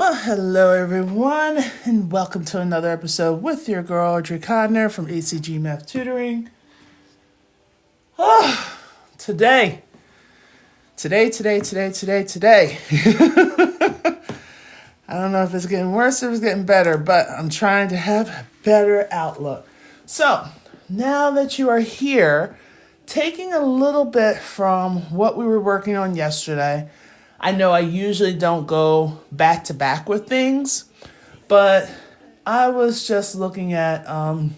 Well, hello everyone, and welcome to another episode with your girl Audrey Codner from ACG Math Tutoring. Today. I don't know if it's getting worse or if it's getting better, but I'm trying to have a better outlook. So, now that you are here, taking a little bit from what we were working on yesterday, I know I usually don't go back to back with things, but I was just looking at a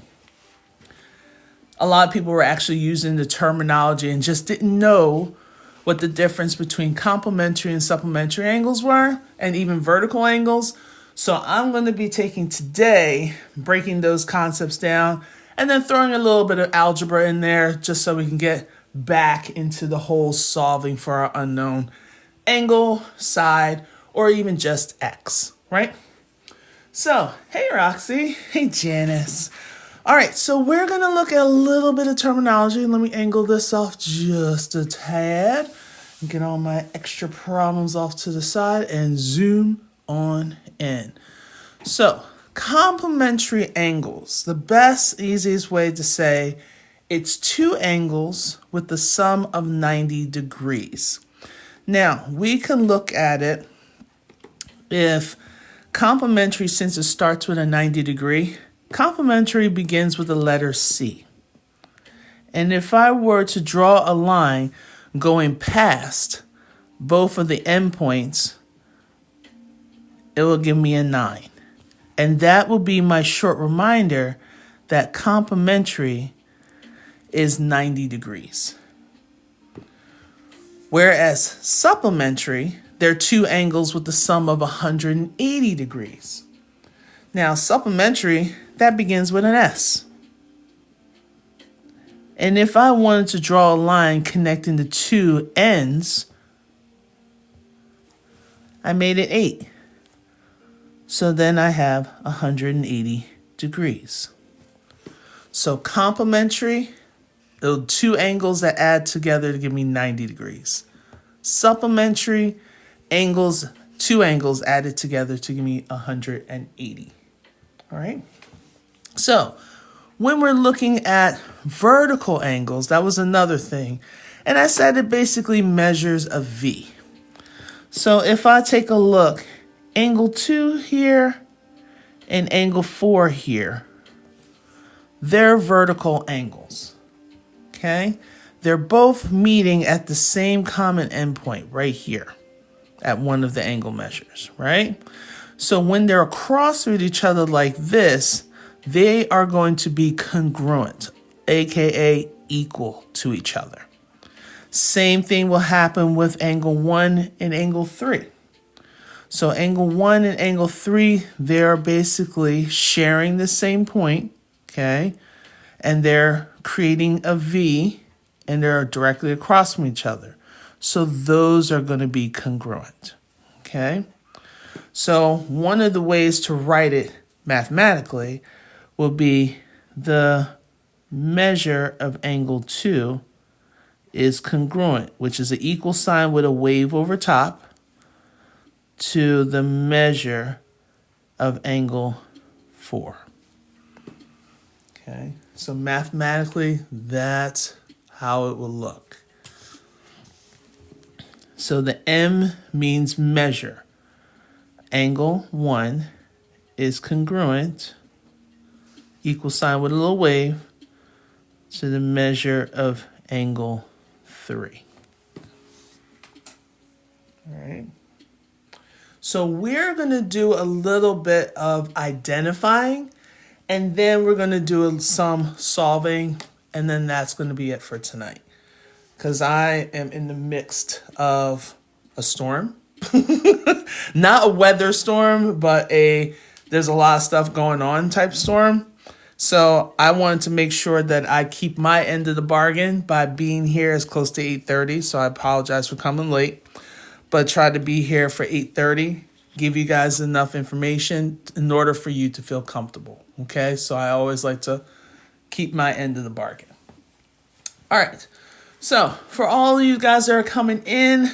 lot of people were actually using the terminology and just didn't know what the difference between complementary and supplementary angles were, and even vertical angles. So I'm going to be taking today, breaking those concepts down, and then throwing a little bit of algebra in there just so we can get back into the whole solving for our unknown angle, side, or even just X, right? So, hey Roxy, hey Janice. All right, so we're gonna look at a little bit of terminology. Let me angle this off just a tad and get all my extra problems off to the side and zoom on in. So, complementary angles. The best, easiest way to say it's two angles with the sum of 90 degrees. Now, we can look at it if complementary, since it starts with a 90 degree, complementary begins with the letter C. And if I were to draw a line going past both of the endpoints, it will give me a 9. And that will be my short reminder that complementary is 90 degrees. Whereas supplementary, they're two angles with the sum of 180 degrees. Now, supplementary, that begins with an S. And if I wanted to draw a line connecting the two ends, I made it 8. So then I have 180 degrees. So complementary, the two angles that add together to give me 90 degrees. Supplementary angles, two angles added together to give me 180. All right. So when we're looking at vertical angles, that was another thing. And I said it basically measures a V. So if I take a look, angle 2 here and angle 4 here, they're vertical angles. Okay, they're both meeting at the same common endpoint right here at one of the angle measures, right? So when they're across with each other like this, they are going to be congruent, aka equal to each other. Same thing will happen with angle 1 and angle 3. So angle 1 and angle 3, they're basically sharing the same point, okay? And they're creating a V, and they're directly across from each other. So those are going to be congruent, okay? So one of the ways to write it mathematically will be the measure of angle 2 is congruent, which is an equal sign with a wave over top, to the measure of angle 4. Okay, so mathematically, that's how it will look. So the M means measure. Angle 1 is congruent, equal sign with a little wave, to the measure of angle 3. All right. So we're going to do a little bit of identifying, and then we're going to do some solving, and then that's going to be it for tonight. Because I am in the midst of a storm. Not a weather storm, but there's a lot of stuff going on type storm. So I wanted to make sure that I keep my end of the bargain by being here as close to 8:30. So I apologize for coming late, but try to be here for 8:30. Give you guys enough information in order for you to feel comfortable. Okay, so I always like to keep my end of the bargain. All right, so for all of you guys that are coming in,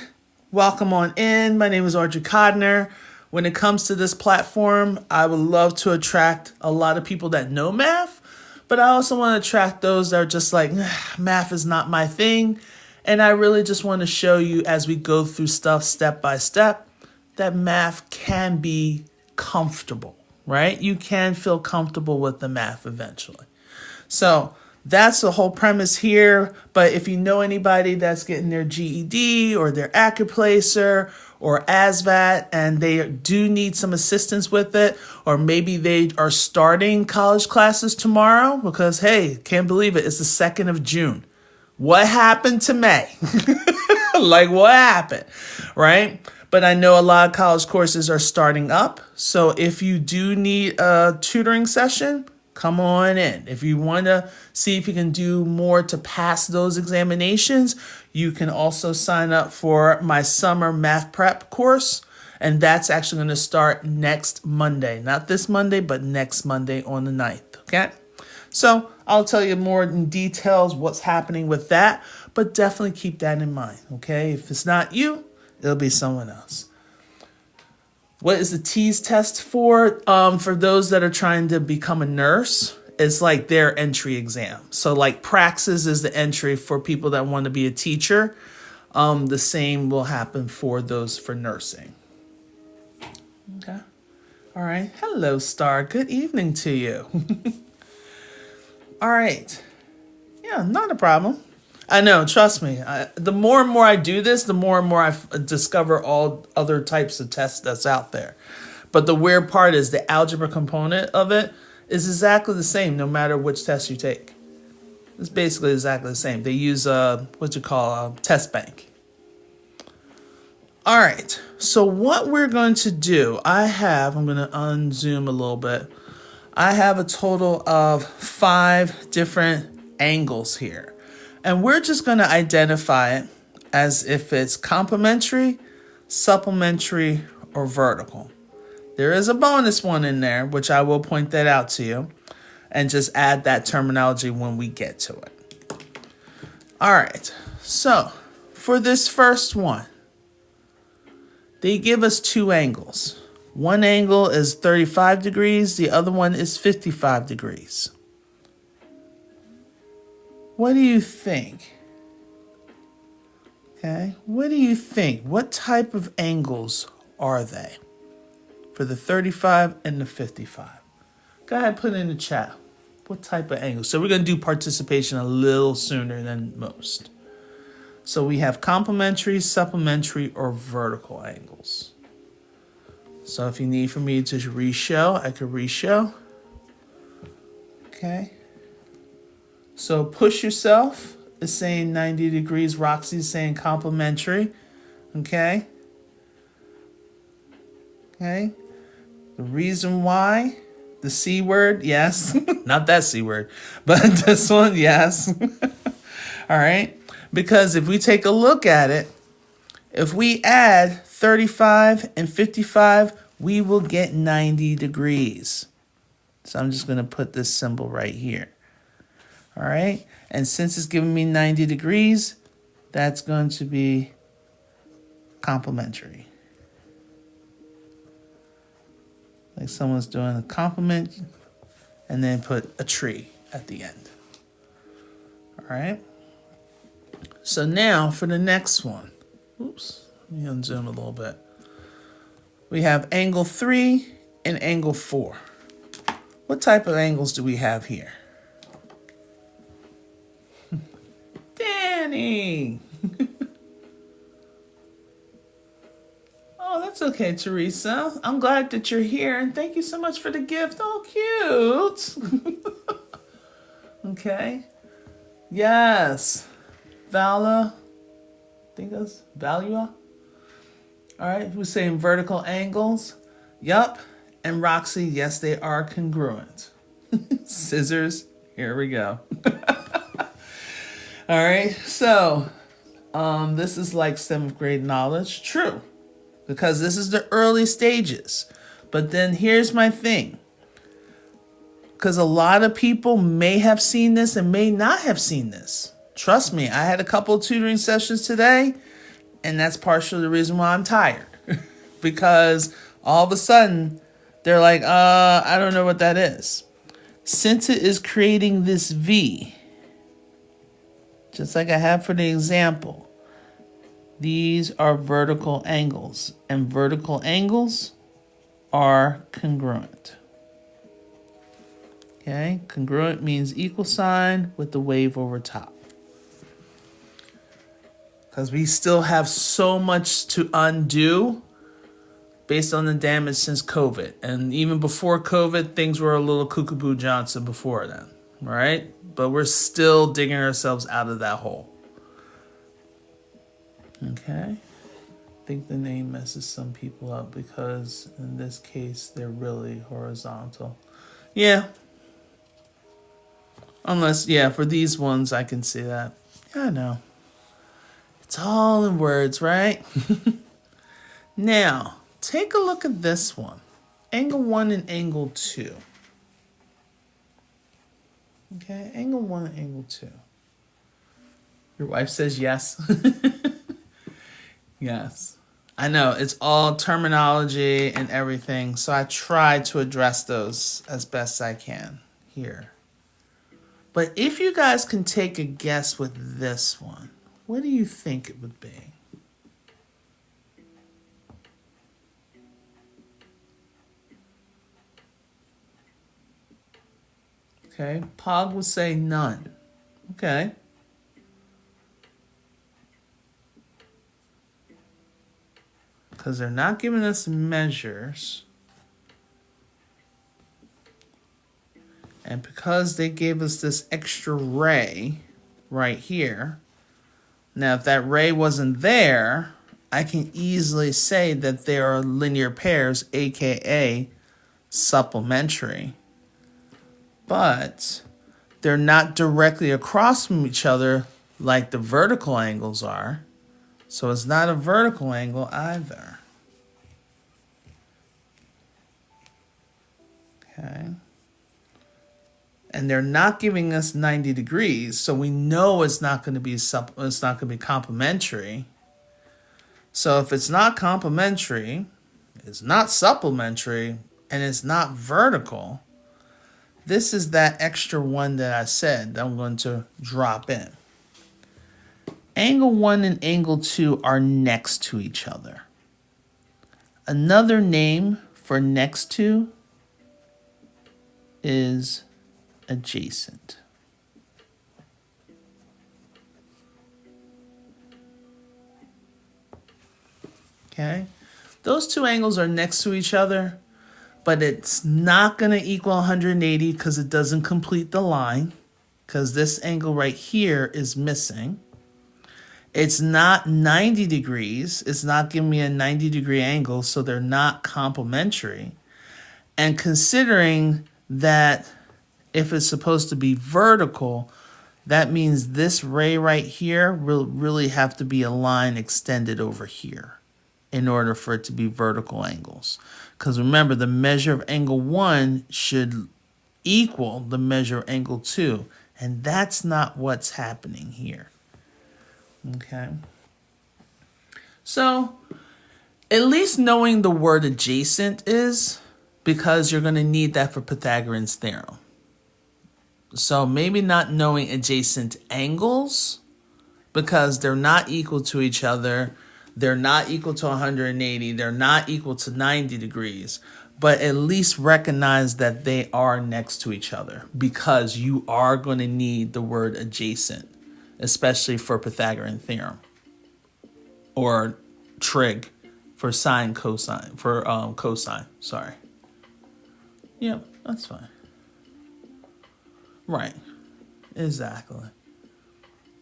welcome on in. My name is Audrey Codner when it comes to this platform, I would love to attract a lot of people that know math, but I also want to attract those that are just like, math is not my thing. And I really just want to show you as we go through stuff step by step that math can be comfortable, right? You can feel comfortable with the math eventually. So that's the whole premise here. But if you know anybody that's getting their GED or their AccuPlacer or ASVAB and they do need some assistance with it, or maybe they are starting college classes tomorrow because, hey, can't believe it, it's the 2nd of June. What happened to May? Like, what happened, right? But I know a lot of college courses are starting up. So if you do need a tutoring session, come on in. If you want to see if you can do more to pass those examinations, you can also sign up for my summer math prep course. And that's actually going to start next Monday. Not this Monday, but next Monday on the 9th. Okay? So I'll tell you more in details what's happening with that. But definitely keep that in mind. Okay? If it's not you, it'll be someone else. What is the TEAS test for? For those that are trying to become a nurse, it's like their entry exam. So like Praxis is the entry for people that want to be a teacher. The same will happen for those for nursing. Okay. All right. Hello, Star. Good evening to you. All right. Yeah, not a problem. I know, trust me. The more and more I do this, the more and more I discover all other types of tests that's out there. But the weird part is the algebra component of it is exactly the same no matter which test you take. It's basically exactly the same. They use a test bank. All right, so what we're going to do, I'm going to unzoom a little bit. I have a total of 5 different angles here. And we're just going to identify it as if it's complementary, supplementary, or vertical. There is a bonus one in there, which I will point that out to you, and just add that terminology when we get to it. All right, so for this first one, they give us 2 angles. One angle is 35 degrees, the other one is 55 degrees. What do you think? Okay, what do you think? What type of angles are they for the 35 and the 55? Go ahead, put it in the chat. What type of angles? So we're going to do participation a little sooner than most. So we have complementary, supplementary, or vertical angles. So if you need for me to re-show, I could re-show. Okay. So push yourself is saying 90 degrees. Roxy is saying complementary. Okay. Okay. The reason why, the C word, yes. Not that C word, but this one, yes. All right. Because if we take a look at it, if we add 35 and 55, we will get 90 degrees. So I'm just going to put this symbol right here. All right, and since it's giving me 90 degrees, that's going to be complementary. Like someone's doing a compliment and then put a tree at the end. All right. So now for the next one. Oops, let me unzoom a little bit. We have angle 3 and angle 4. What type of angles do we have here? Danny! Oh, that's okay, Teresa. I'm glad that you're here, and thank you so much for the gift. Oh, cute! Okay. Yes. Vala. I think that's Valua. All right, who's saying vertical angles? Yup. And Roxy, yes, they are congruent. Scissors. Here we go. All right, so this is like 7th grade knowledge. True, because this is the early stages. But then here's my thing. Because a lot of people may have seen this and may not have seen this. Trust me, I had a couple of tutoring sessions today, and that's partially the reason why I'm tired. Because All of a sudden, they're like, I don't know what that is. Since it is creating this V, just like I have for the example, these are vertical angles, and vertical angles are congruent. Okay, congruent means equal sign with the wave over top. Because we still have so much to undo based on the damage since COVID. And even before COVID, things were a little cuckoo Johnson before then, right? But we're still digging ourselves out of that hole. Okay. I think the name messes some people up because in this case, they're really horizontal. Yeah. Unless, yeah, for these ones, I can see that. Yeah, I know. It's all in words, right? Now, take a look at this one. Angle 1 and angle 2. Okay, angle 1 and angle 2. Your wife says yes. Yes. I know, it's all terminology and everything, so I try to address those as best I can here. But if you guys can take a guess with this one, what do you think it would be? Okay, Pog would say none. Okay. Because they're not giving us measures. And because they gave us this extra ray right here, now if that ray wasn't there, I can easily say that they are linear pairs, aka supplementary. But they're not directly across from each other like the vertical angles are. So it's not a vertical angle either. Okay. And they're not giving us 90 degrees, so we know it's not going to be complementary. So if it's not complementary, it's not supplementary, and it's not vertical, this is that extra one that I said that I'm going to drop in. Angle 1 and angle 2 are next to each other. Another name for next to is adjacent. Okay? Those two angles are next to each other, but it's not going to equal 180 because it doesn't complete the line, because this angle right here is missing. It's not 90 degrees. It's not giving me a 90-degree angle, so they're not complementary. And considering that if it's supposed to be vertical, that means this ray right here will really have to be a line extended over here in order for it to be vertical angles. Because remember, the measure of angle 1 should equal the measure of angle 2, and that's not what's happening here. Okay. So, at least knowing the word adjacent is, because you're going to need that for Pythagorean's theorem. So maybe not knowing adjacent angles, because they're not equal to each other. They're not equal to 180. They're not equal to 90 degrees. But at least recognize that they are next to each other, because you are going to need the word adjacent, especially for Pythagorean theorem. Or trig for sine, cosine, for cosine, sorry. Yep, that's fine. Right, exactly.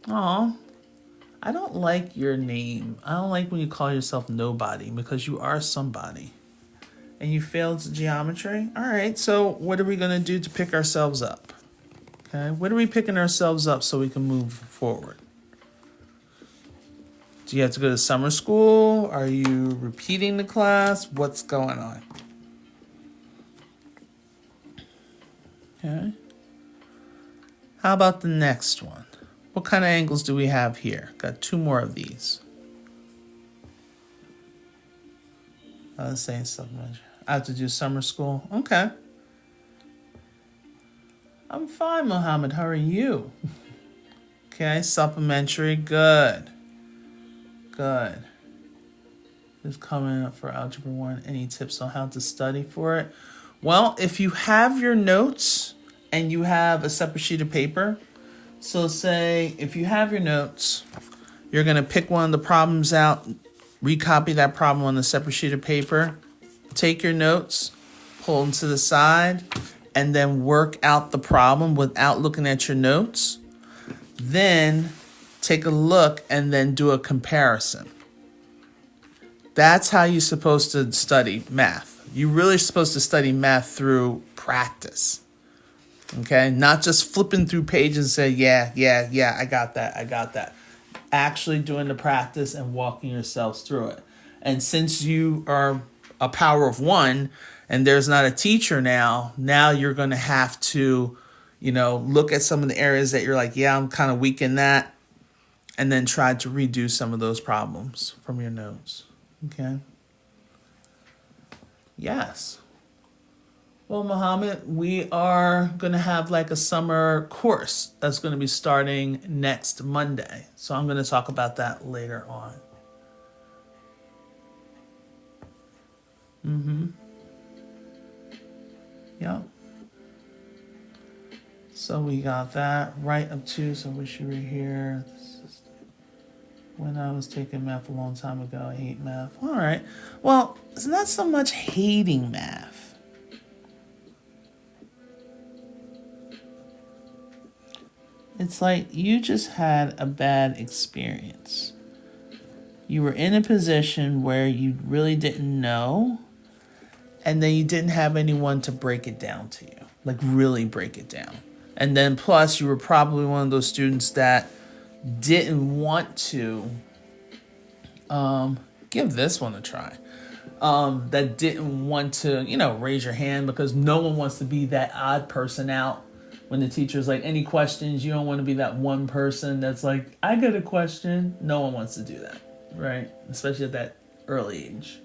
Oh, I don't like your name. I don't like when you call yourself nobody, because you are somebody. And you failed geometry? All right, so what are we going to do to pick ourselves up? Okay, what are we picking ourselves up so we can move forward? Do you have to go to summer school? Are you repeating the class? What's going on? Okay. How about the next one? What kind of angles do we have here? Got two more of these. I was saying supplementary. I have to do summer school. Okay. I'm fine, Mohammed. How are you? Okay, supplementary. Good. Good. Just coming up for Algebra 1. Any tips on how to study for it? Well, if you have your notes and you have a separate sheet of paper, so say if you have your notes, you're going to pick one of the problems out, recopy that problem on a separate sheet of paper, take your notes, pull them to the side, and then work out the problem without looking at your notes. Then take a look and then do a comparison. That's how you're supposed to study math. You're really supposed to study math through practice. Okay? Not just flipping through pages and say, yeah, I got that. Actually doing the practice and walking yourselves through it. And since you are a power of one and there's not a teacher now you're going to have to, look at some of the areas that you're like, yeah, I'm kind of weak in that. And then try to redo some of those problems from your notes. Okay. Yes. Well, Mohammed, we are going to have like a summer course that's going to be starting next Monday. So I'm going to talk about that later on. Yep. So we got that right up to, so I wish you were here. When I was taking math a long time ago, I hate math. All right. Well, it's not so much hating math. It's like you just had a bad experience. You were in a position where you really didn't know, and then you didn't have anyone to break it down to you, like really break it down. And then plus you were probably one of those students that didn't want to give this one a try. That didn't want to, raise your hand because no one wants to be that odd person out when the teacher's like, any questions? You don't want to be that one person that's like, I got a question. No one wants to do that, right? Especially at that early age.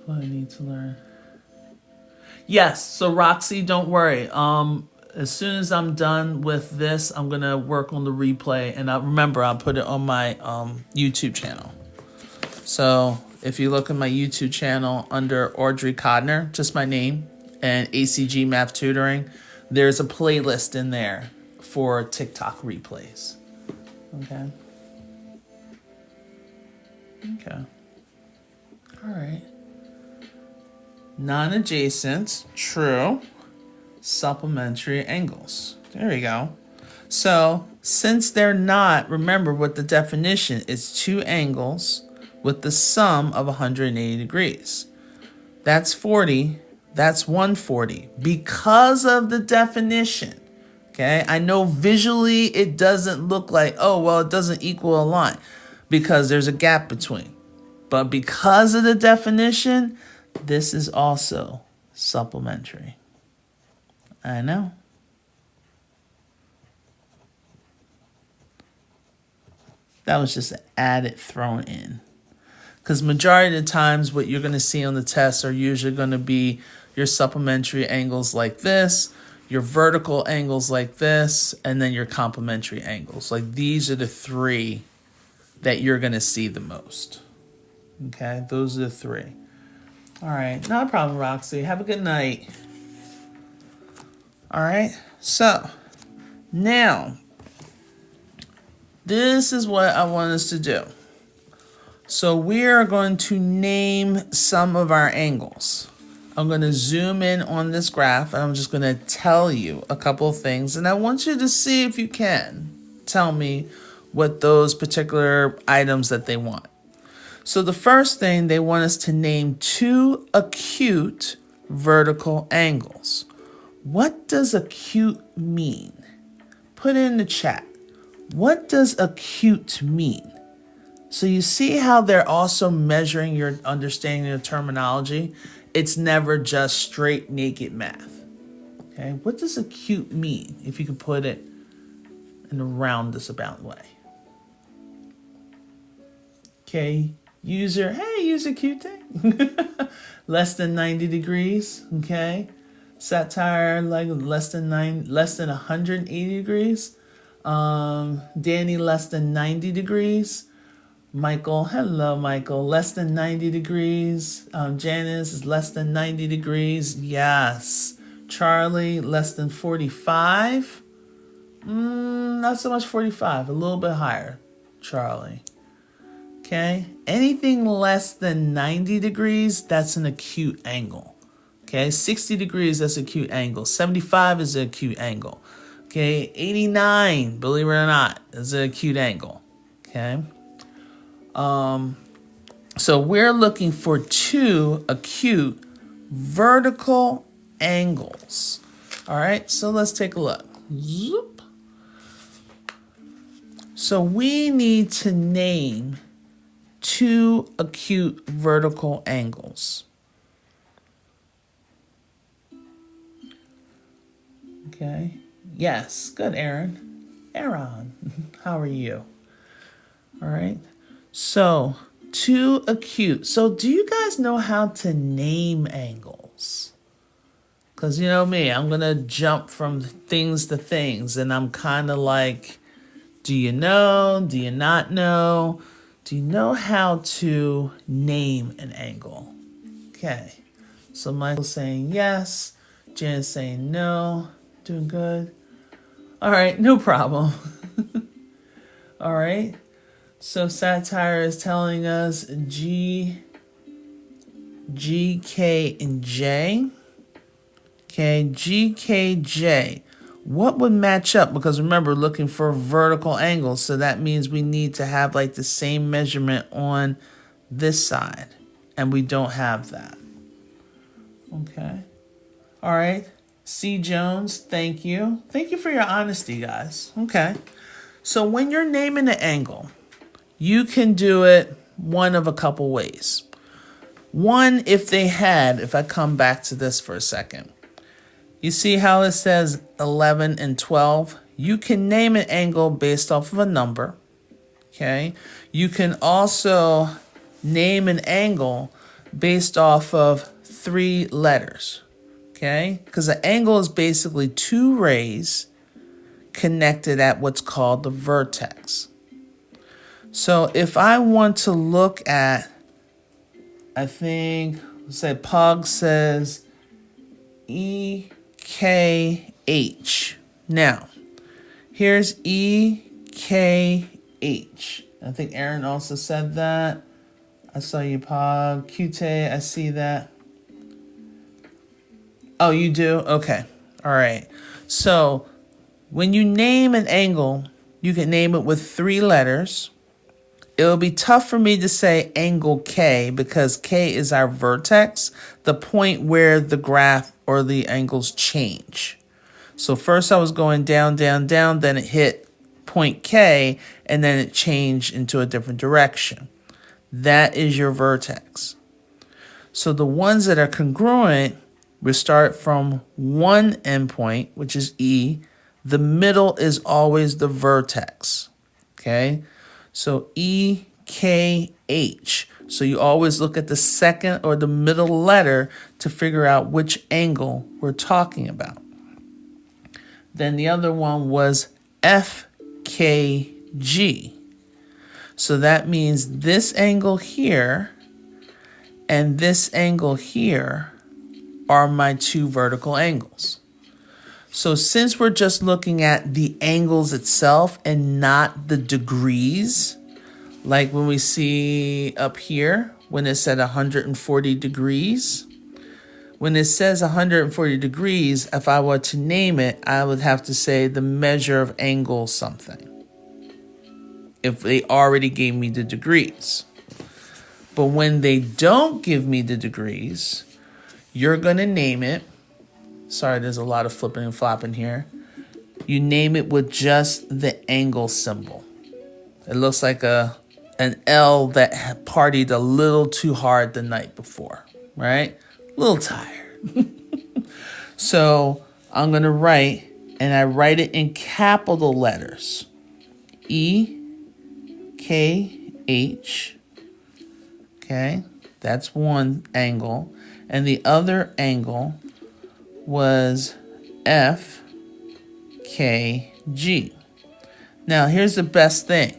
What I need to learn. Yes, so Roxy, don't worry. As soon as I'm done with this, I'm going to work on the replay. And I'll put it on my YouTube channel. So if you look at my YouTube channel under Audrey Codner, just my name, and ACG Math Tutoring, there's a playlist in there for TikTok replays. Okay. All right. Non-adjacent, true. Supplementary angles. There we go. So since they're not, remember what the definition is: two angles with the sum of 180 degrees. That's 40. That's 140 because of the definition. Okay, I know visually it doesn't look like, oh, well, it doesn't equal a line because there's a gap between. But because of the definition, this is also supplementary. I know. That was just added, thrown in. Because majority of the times what you're going to see on the test are usually going to be your supplementary angles like this, your vertical angles like this, and then your complementary angles. Like these are the three that you're going to see the most. Okay, those are the three. All right, not a problem, Roxy. Have a good night. All right, so now this is what I want us to do. So we are going to name some of our angles. I'm going to zoom in on this graph and I'm just going to tell you a couple of things. And I want you to see if you can tell me what those particular items that they want. So the first thing, they want us to name two acute vertical angles. What does acute mean? Put it in the chat. What does acute mean? So you see how they're also measuring your understanding of terminology? It's never just straight naked math. Okay, what does acute mean? If you could put it in a roundabout way. Okay, User, hey, user cute thing. Less than 90 degrees, okay? Satire, like less than 180 degrees. Danny, less than 90 degrees. Michael, hello, Michael, less than 90 degrees. Janice is less than 90 degrees. Yes. Charlie, less than 45. Not so much 45, a little bit higher. Charlie. Okay. Anything less than 90 degrees, that's an acute angle. Okay. 60 degrees, that's an acute angle. 75 is an acute angle. Okay. 89, believe it or not, is an acute angle. Okay. So we're looking for 2 acute vertical angles. All right. So let's take a look. Zoop. So we need to name 2 acute vertical angles. Okay. Yes. Good, Aaron. Aaron, how are you? All right. So 2 acute. So do you guys know how to name angles? Because you know me, I'm going to jump from things to things. And I'm kind of like, do you know? Do you not know? Do you know how to name an angle? Okay. So Michael's saying yes. Jan's saying no. Doing good. All right. No problem. All right. So satire is telling us G, K, and J. Okay. G, K, J. What would match up? Because remember, looking for vertical angles. So that means we need to have like the same measurement on this side. And we don't have that. Okay. All right. C. Jones, thank you. Thank you for your honesty, guys. Okay. So when you're naming an angle, you can do it one of a couple ways. One, if I come back to this for a second. You see how it says 11 and 12? You can name an angle based off of a number, okay? You can also name an angle based off of 3 letters, okay? Because an angle is basically 2 rays connected at what's called the vertex. So if I want to look at, I think, let's say Pug says EKH. Now, here's EKH. I think Aaron also said that. I saw you, Pog. Qt, I see that. Oh, you do? Okay. All right. So when you name an angle, you can name it with 3 letters. It'll be tough for me to say angle K because K is our vertex, the point where the graph or the angles change. So first I was going down, down, down, then it hit point K, and then it changed into a different direction. That is your vertex. So the ones that are congruent, we start from one endpoint, which is E. The middle is always the vertex, okay? So EKH. So you always look at the second or the middle letter to figure out which angle we're talking about. Then the other one was FKG. So that means this angle here and this angle here are my 2 vertical angles. So since we're just looking at the angles itself and not the degrees, like when we see up here, when it said 140 degrees, when it says 140 degrees, if I were to name it, I would have to say the measure of angle something, if they already gave me the degrees. But when they don't give me the degrees, you're going to name it. Sorry, there's a lot of flipping and flopping here. You name it with just the angle symbol. It looks like an L that partied a little too hard the night before, right? A little tired. So I'm going to write, and I write it in capital letters. EKH. Okay, that's one angle. And the other angle was FKG. Now, here's the best thing.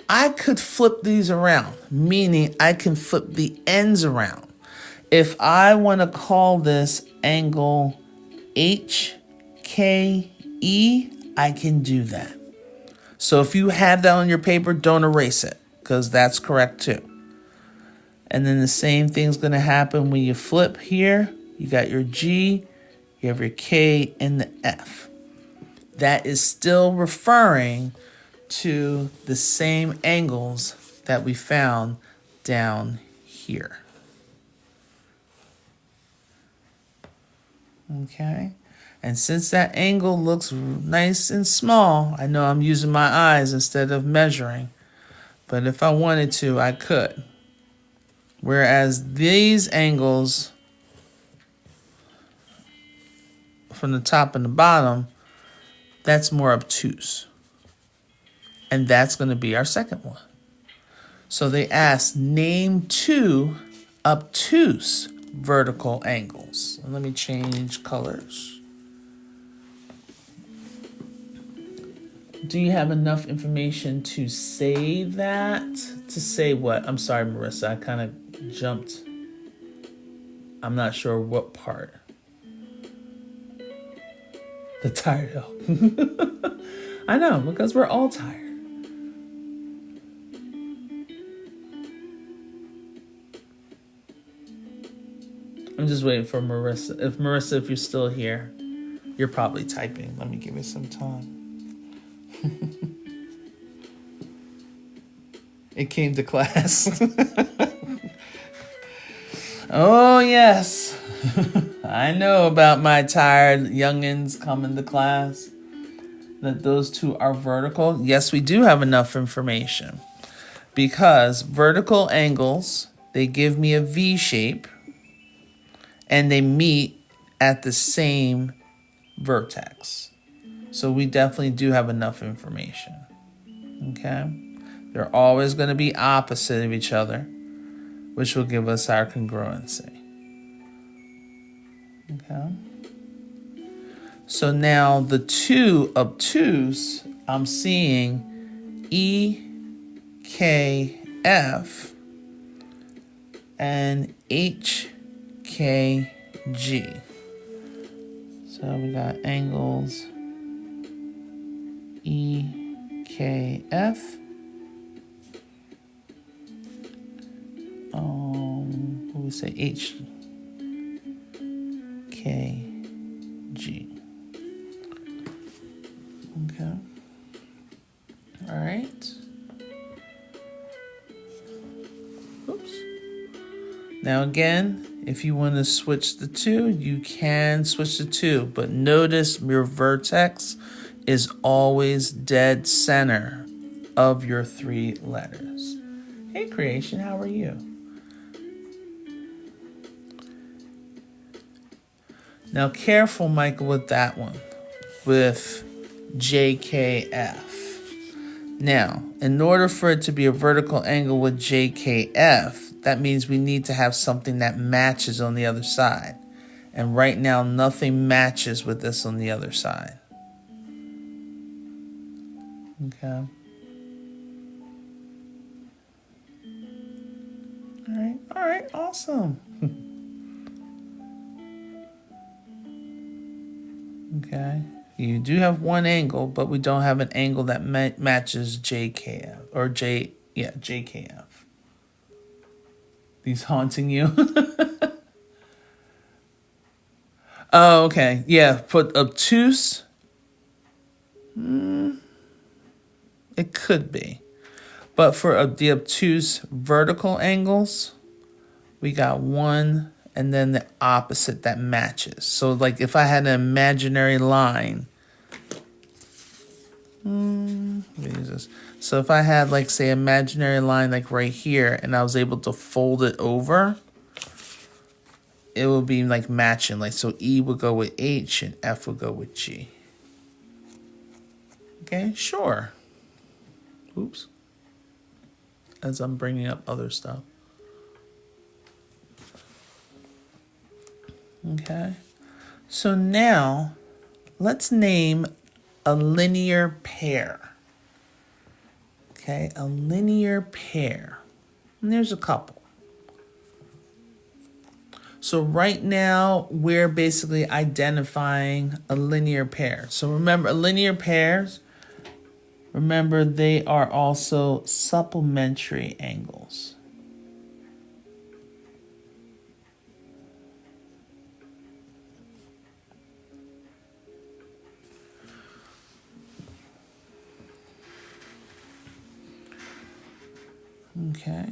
I could flip these around, meaning I can flip the ends around. If I want to call this angle HKE, I can do that. So if you have that on your paper, don't erase it, because that's correct too. And then the same thing's going to happen when you flip here. You got your G, you have your K, and the F. That is still referring to the same angles that we found down here. Okay, and since that angle looks nice and small, I know I'm using my eyes instead of measuring, but if I wanted to, I could. Whereas these angles from the top and the bottom, that's more obtuse. And that's going to be our second one. So they asked, name 2 obtuse vertical angles. And let me change colors. Do you have enough information to say that? To say what? I'm sorry, Marissa, I kind of jumped. I'm not sure what part. The tired help. I know, because we're all tired. I'm just waiting for Marissa. Marissa, if you're still here, you're probably typing. Let me give you some time. It came to class. Oh, yes. I know about my tired youngins coming to class. That those 2 are vertical. Yes, we do have enough information. Because vertical angles, they give me a V shape. And they meet at the same vertex. So we definitely do have enough information. Okay? They're always going to be opposite of each other, which will give us our congruency. Okay? So now the 2 obtuse, I'm seeing EKF and HKG. So we got angles EKF. What we say HKG. Okay. All right. Oops. Now again, if you want to switch the 2, you can switch the 2, but notice your vertex is always dead center of your 3 letters. Hey Creation, how are you? Now careful, Michael, with that one, with JKF. Now, in order for it to be a vertical angle with JKF, that means we need to have something that matches on the other side. And right now, nothing matches with this on the other side. Okay. All right, awesome. Okay. You do have one angle, but we don't have an angle that matches JKF or JKF. He's haunting you. Oh, okay. Yeah, put obtuse. It could be. But for the obtuse vertical angles, we got one and then the opposite that matches. So like if I had an imaginary line. So if I had like say imaginary line like right here and I was able to fold it over, it would be like matching. Like so E would go with H and F would go with G. Okay, sure. Oops. As I'm bringing up other stuff. Okay. So now let's name a linear pair. Okay, a linear pair. And there's a couple. So right now we're basically identifying a linear pair. So remember, linear pairs, remember they are also supplementary angles. Okay.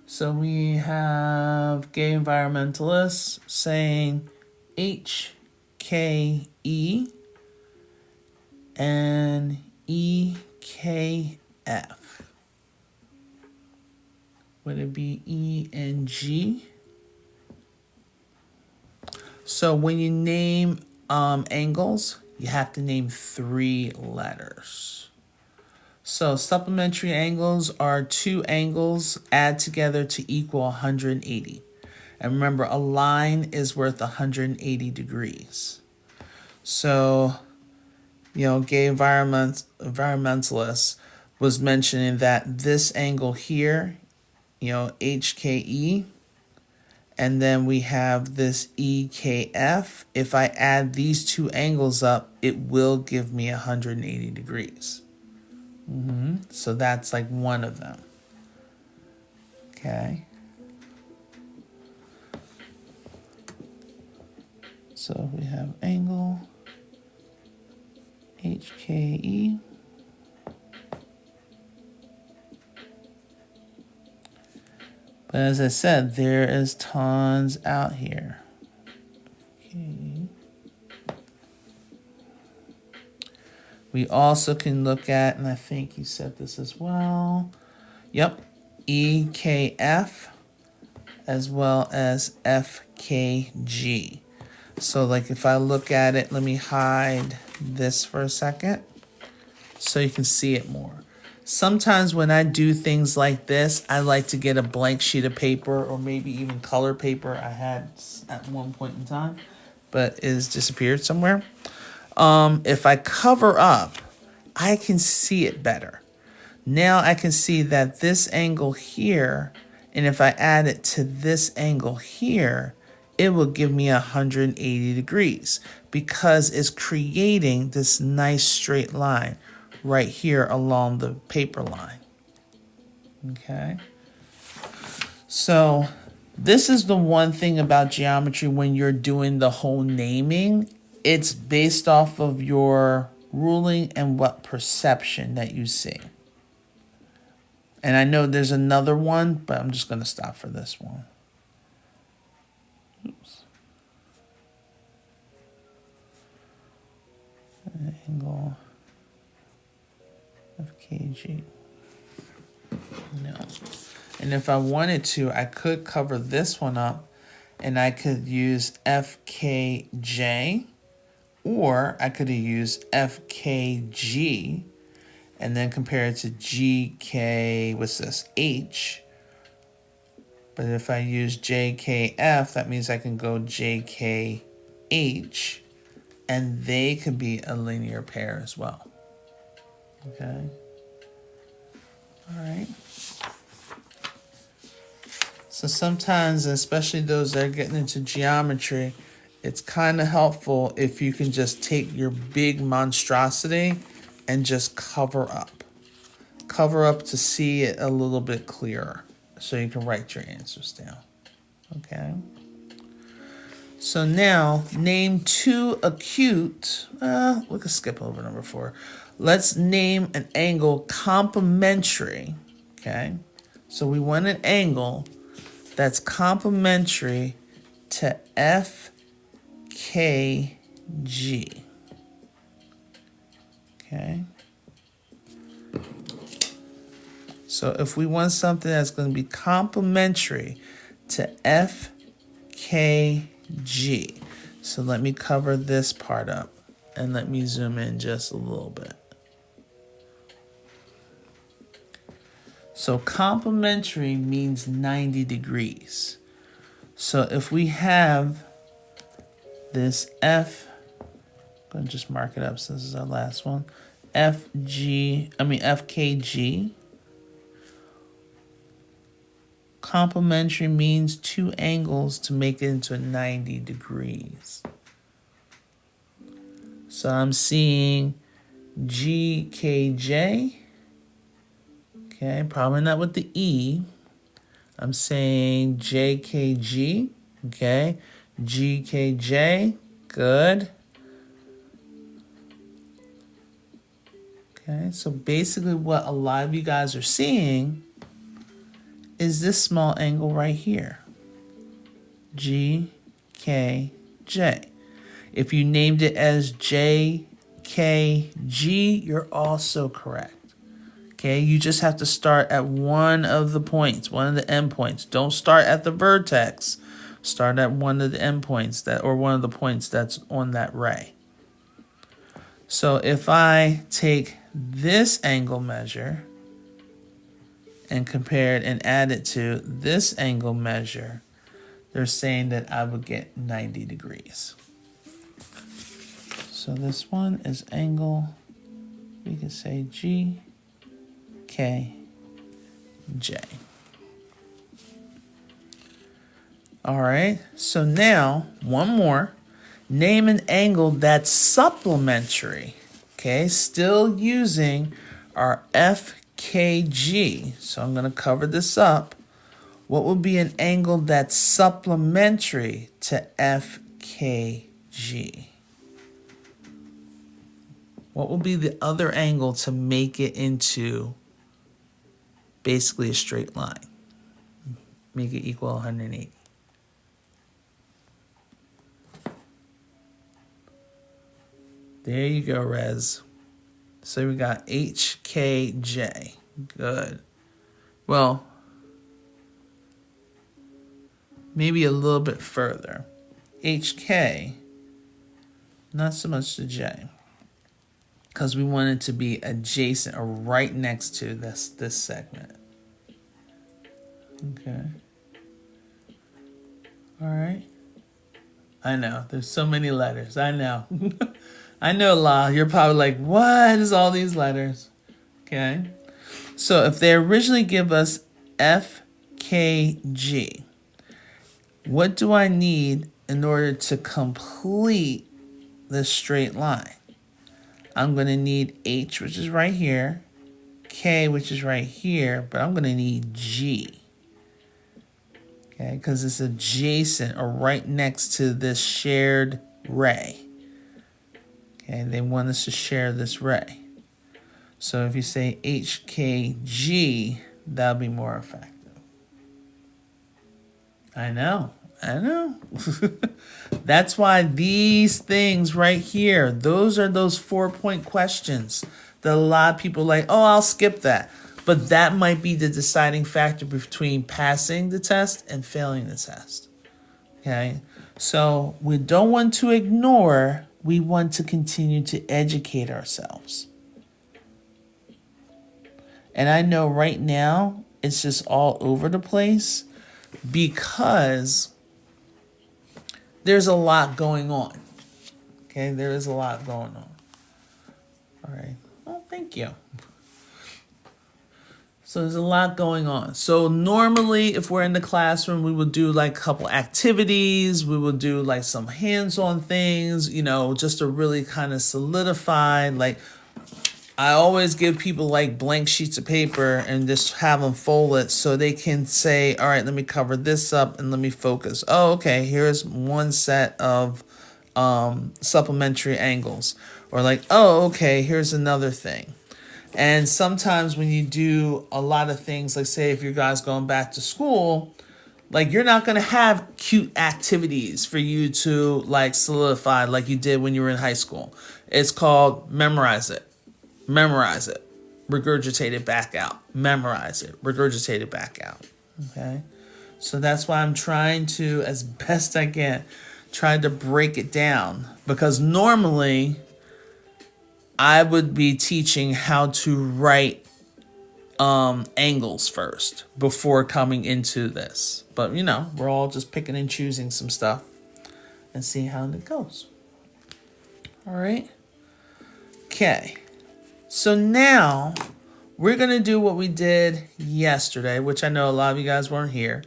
So we have gay environmentalists saying HKE and EKF. Would it be E and G? So when you name angles, you have to name 3 letters. So supplementary angles are 2 angles add together to equal 180. And remember, a line is worth 180 degrees. So, gay environmentalists was mentioning that this angle here, HKE, and then we have this EKF. If I add these 2 angles up, it will give me 180 degrees. So that's like one of them. Okay. So we have angle HKE. But as I said, there is tons out here. Okay. We also can look at, and I think you said this as well. Yep, EKF as well as FKG. So like if I look at it, let me hide this for a second so you can see it more. Sometimes when I do things like this, I like to get a blank sheet of paper or maybe even color paper I had at one point in time, but it has disappeared somewhere. If I cover up, I can see it better. Now I can see that this angle here, and if I add it to this angle here, it will give me 180 degrees because it's creating this nice straight line right here along the paper line. Okay. So this is the one thing about geometry when you're doing the whole naming. It's based off of your ruling and what perception that you see. And I know there's another one, but I'm just going to stop for this one. Oops. Angle FKG. No. And if I wanted to, I could cover this one up and I could use FKJ, or I could use FKG and then compare it to GK, what's this, H. But if I use JKF, that means I can go JKH, and they could be a linear pair as well. Okay. All right. So sometimes, especially those that are getting into geometry, it's kind of helpful if you can just take your big monstrosity and just cover up. Cover up to see it a little bit clearer so you can write your answers down. Okay. So now, name 2 acute, we can skip over number 4. Let's name an angle complementary, okay? So we want an angle that's complementary to FKG, okay? So if we want something that's going to be complementary to FKG, so let me cover this part up and let me zoom in just a little bit. So complementary means 90 degrees. So if we have this F, I'm going to just mark it up since this is our last one, FKG. Complementary means two angles to make it into 90 degrees. So I'm seeing GKJ. Okay, probably not with the E. I'm saying JKG. Okay, GKJ. Good. Okay, so basically what a lot of you guys are seeing is this small angle right here, GKJ. If you named it as JKG, you're also correct. Okay, you just have to start at one of the points, one of the endpoints. Don't start at the vertex. Start at one of the endpoints or one of the points that's on that ray. So if I take this angle measure and compare it and add it to this angle measure, they're saying that I would get 90 degrees. So this one is angle, we can say GKJ. All right, so now one more. Name an angle that's supplementary. Okay, still using our FKG. So I'm going to cover this up. What would be an angle that's supplementary to FKG? What will be the other angle to make it into basically a straight line? Make it equal 180. There you go, Rez. So we got HKJ. Good. Well, maybe a little bit further. HK, not so much the J, because we want it to be adjacent or right next to this segment. Okay. All right. I know, there's so many letters. I know. I know a lot. You're probably like, what is all these letters? Okay. So if they originally give us FKG, what do I need in order to complete this straight line? I'm going to need H, which is right here, K, which is right here, but I'm going to need G. Okay, because it's adjacent or right next to this shared ray. Okay, they want us to share this ray. So if you say HKG, that'll be more effective. I know. That's why these things right here, those are those 4-point questions that a lot of people are like, oh, I'll skip that. But that might be the deciding factor between passing the test and failing the test. Okay, so we don't want to ignore, we want to continue to educate ourselves. And I know right now it's just all over the place because there's a lot going on. Okay, there is a lot going on. All right, well, thank you. So there's a lot going on. So normally if we're in the classroom, we would do like a couple activities. We would do like some hands-on things, you know, just to really kind of solidify. Like I always give people like blank sheets of paper and just have them fold it so they can say, all right, let me cover this up and let me focus. Oh, okay, here's one set of supplementary angles. Or like, oh, okay, here's another thing. And sometimes when you do a lot of things, like say if you guys going back to school, like you're not going to have cute activities for you to like solidify like you did when you were in high school. It's called memorize it, regurgitate it back out, memorize it, regurgitate it back out. Okay. So that's why I'm trying to, as best I can, try to break it down, because normally I would be teaching how to write angles first before coming into this. But, you know, we're all just picking and choosing some stuff and see how it goes. All right. Okay. So now we're going to do what we did yesterday, which I know a lot of you guys weren't here.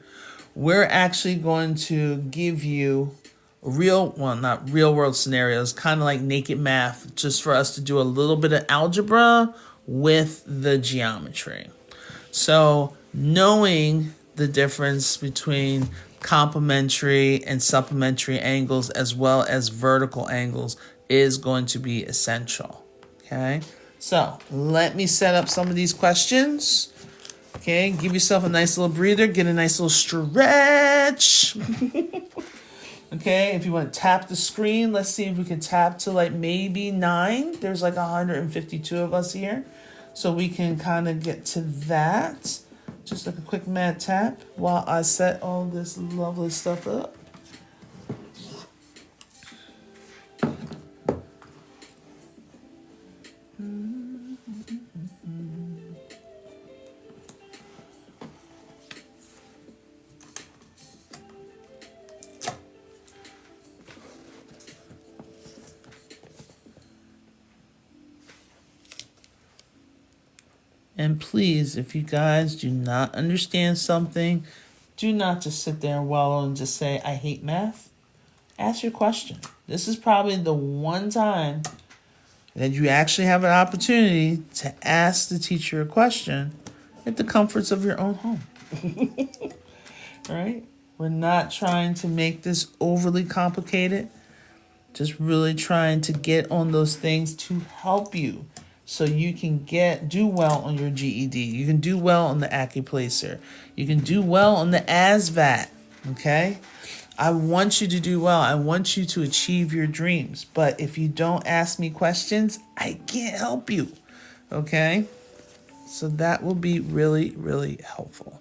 We're actually going to give you not real world scenarios, kind of like naked math, just for us to do a little bit of algebra with the geometry. So knowing the difference between complementary and supplementary angles as well as vertical angles is going to be essential. Okay, so let me set up some of these questions. Okay, give yourself a nice little breather, get a nice little stretch. Okay, if you want to tap the screen, let's see if we can tap to like maybe 9. There's like 152 of us here. So we can kind of get to that. Just like a quick mad tap while I set all this lovely stuff up. And please, if you guys do not understand something, do not just sit there and wallow and just say, I hate math. Ask your question. This is probably the one time that you actually have an opportunity to ask the teacher a question at the comforts of your own home. Right? We're not trying to make this overly complicated. Just really trying to get on those things to help you. So you can do well on your GED. You can do well on the AccuPlacer. You can do well on the ASVAB. Okay? I want you to do well. I want you to achieve your dreams. But if you don't ask me questions, I can't help you. Okay? So that will be really, really helpful.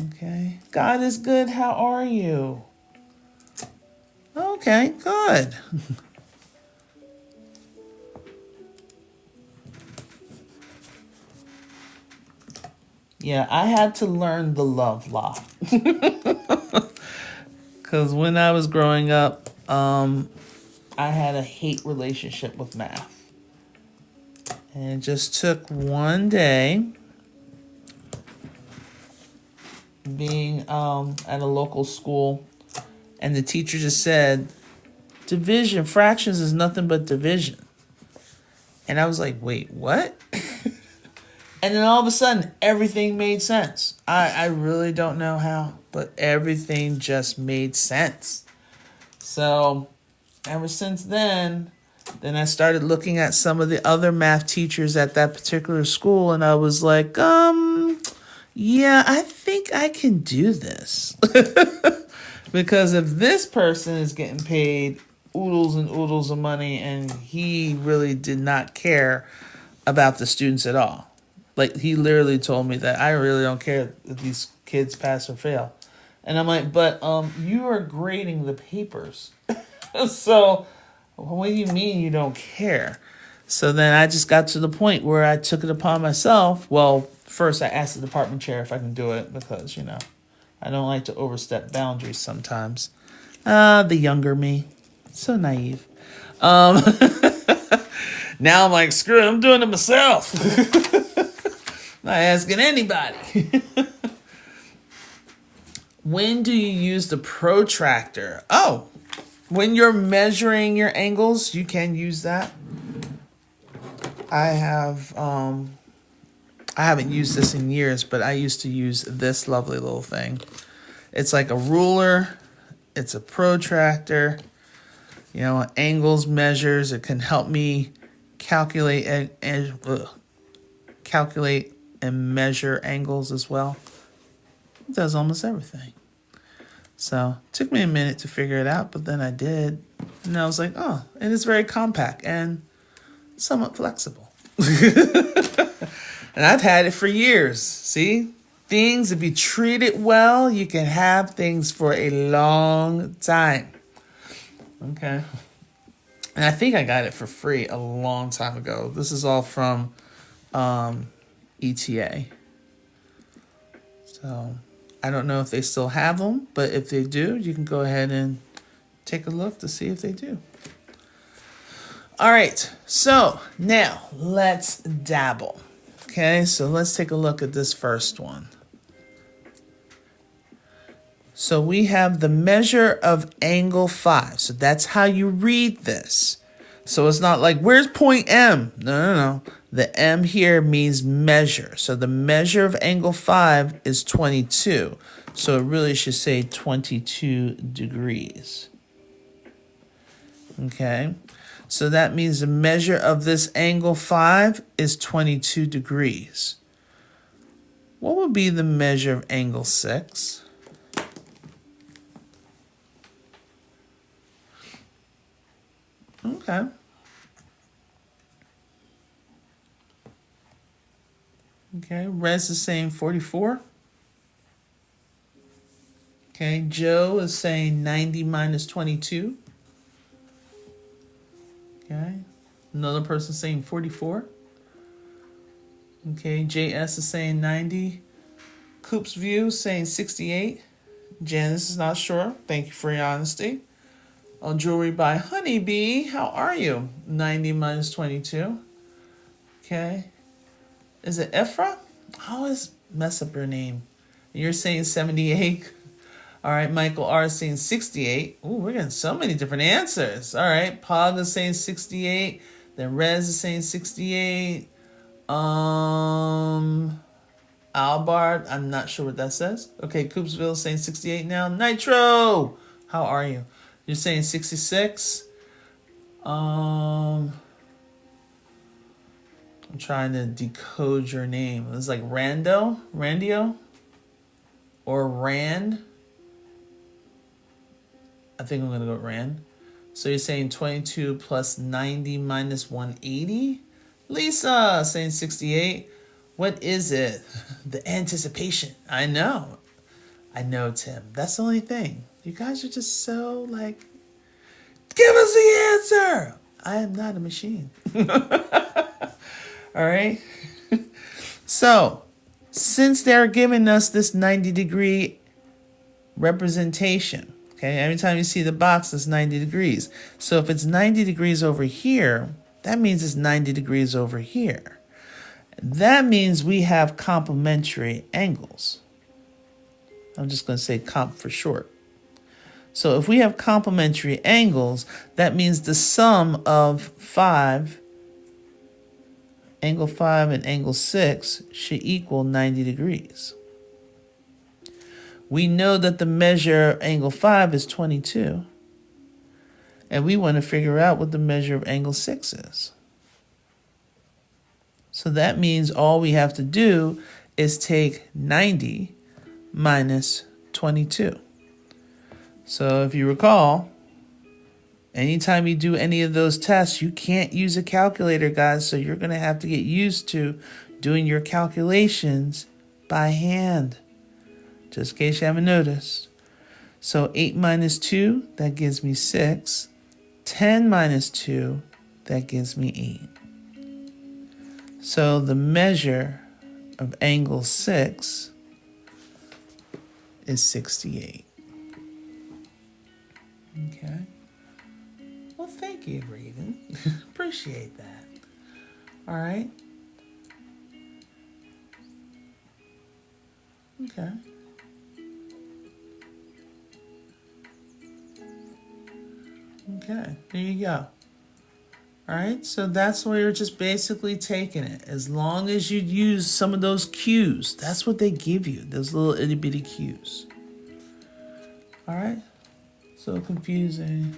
Okay. God is good. How are you? Okay, good. Yeah, I had to learn the love law. Because when I was growing up, I had a hate relationship with math. And it just took one day being at a local school, and the teacher just said, division, fractions is nothing but division. And I was like, wait, what? And then all of a sudden, everything made sense. I really don't know how, but everything just made sense. So ever since then I started looking at some of the other math teachers at that particular school, and I was like, yeah, I think I can do this. Because if this person is getting paid oodles and oodles of money and he really did not care about the students at all. Like, he literally told me that I really don't care if these kids pass or fail. And I'm like, but you are grading the papers. So what do you mean you don't care? So then I just got to the point where I took it upon myself. Well, first I asked the department chair if I can do it because, I don't like to overstep boundaries sometimes. The younger me. So naive. Now I'm like, screw it, I'm doing it myself. Not asking anybody. When do you use the protractor? Oh, when you're measuring your angles, you can use that. I haven't used this in years, but I used to use this lovely little thing. It's like a ruler. It's a protractor. Angles, measures. It can help me calculate and measure angles as well. It does almost everything. So it took me a minute to figure it out, but then I did. And I was like, oh, and it's very compact and somewhat flexible. And I've had it for years. See? Things, if you treat it well, you can have things for a long time. Okay. And I think I got it for free a long time ago. This is all from ETA. So I don't know if they still have them, but if they do, you can go ahead and take a look to see if they do. All right, so now let's dabble. Okay, so let's take a look at this first one. So we have the measure of angle 5. So that's how you read this. So it's not like, where's point M? No. The M here means measure. So the measure of angle 5 is 22. So it really should say 22 degrees. Okay. So that means the measure of this angle 5 is 22 degrees. What would be the measure of angle 6? Okay. Okay, Rez is saying 44. Okay, Joe is saying 90 minus 22. Okay, another person saying 44. Okay, JS is saying 90. Coop's View is saying 68. Janice is not sure. Thank you for your honesty. Jewelry by Honeybee, how are you? 90 minus 22. Okay. Is it Ephra? I always mess up your name. You're saying 78. All right, Michael R is saying 68. Ooh, we're getting so many different answers. All right, Pog is saying 68. Then Rez is saying 68. Albard, I'm not sure what that says. Okay, Coopsville is saying 68 now. Nitro, how are you? You're saying 66. I'm trying to decode your name. It's like Randio, or Rand. I think I'm gonna go with Rand. So you're saying 22 plus 90 minus 180. Lisa saying 68. What is it? The anticipation. I know, Tim. That's the only thing. You guys are just so like, give us the answer. I am not a machine. All right. So, since they're giving us this 90-degree representation, okay, every time you see the box, it's 90 degrees. So if it's 90 degrees over here, that means it's 90 degrees over here. That means we have complementary angles. I'm just going to say comp for short. So if we have complementary angles, that means the sum of angle 5 and angle 6 should equal 90 degrees. We know that the measure of angle 5 is 22. And we want to figure out what the measure of angle 6 is. So that means all we have to do is take 90 minus 22. So if you recall, anytime you do any of those tests, you can't use a calculator, guys. So you're going to have to get used to doing your calculations by hand, just in case you haven't noticed. So 8 minus 2, that gives me 6. 10 minus 2, that gives me 8. So the measure of angle 6 is 68. Okay. Well, thank you, Raven. Appreciate that. All right. Okay. Okay, there you go. All right, so that's where you're just basically taking it. As long as you use some of those cues, that's what they give you, those little itty bitty cues. All right, so confusing.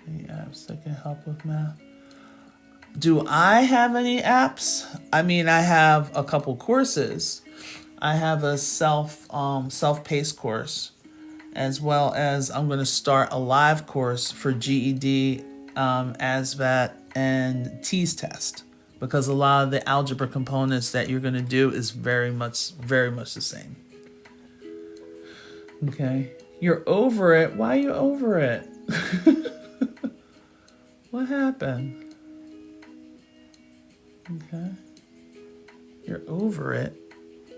Any apps that can help with math? Do I have any apps? I mean, I have a couple courses. I have a self-paced course, as well as I'm going to start a live course for GED, ASVAB, and TEAS test, because a lot of the algebra components that you're going to do is very much the same. Okay, you're over it. Why are you over it? What happened? Okay, you're over it.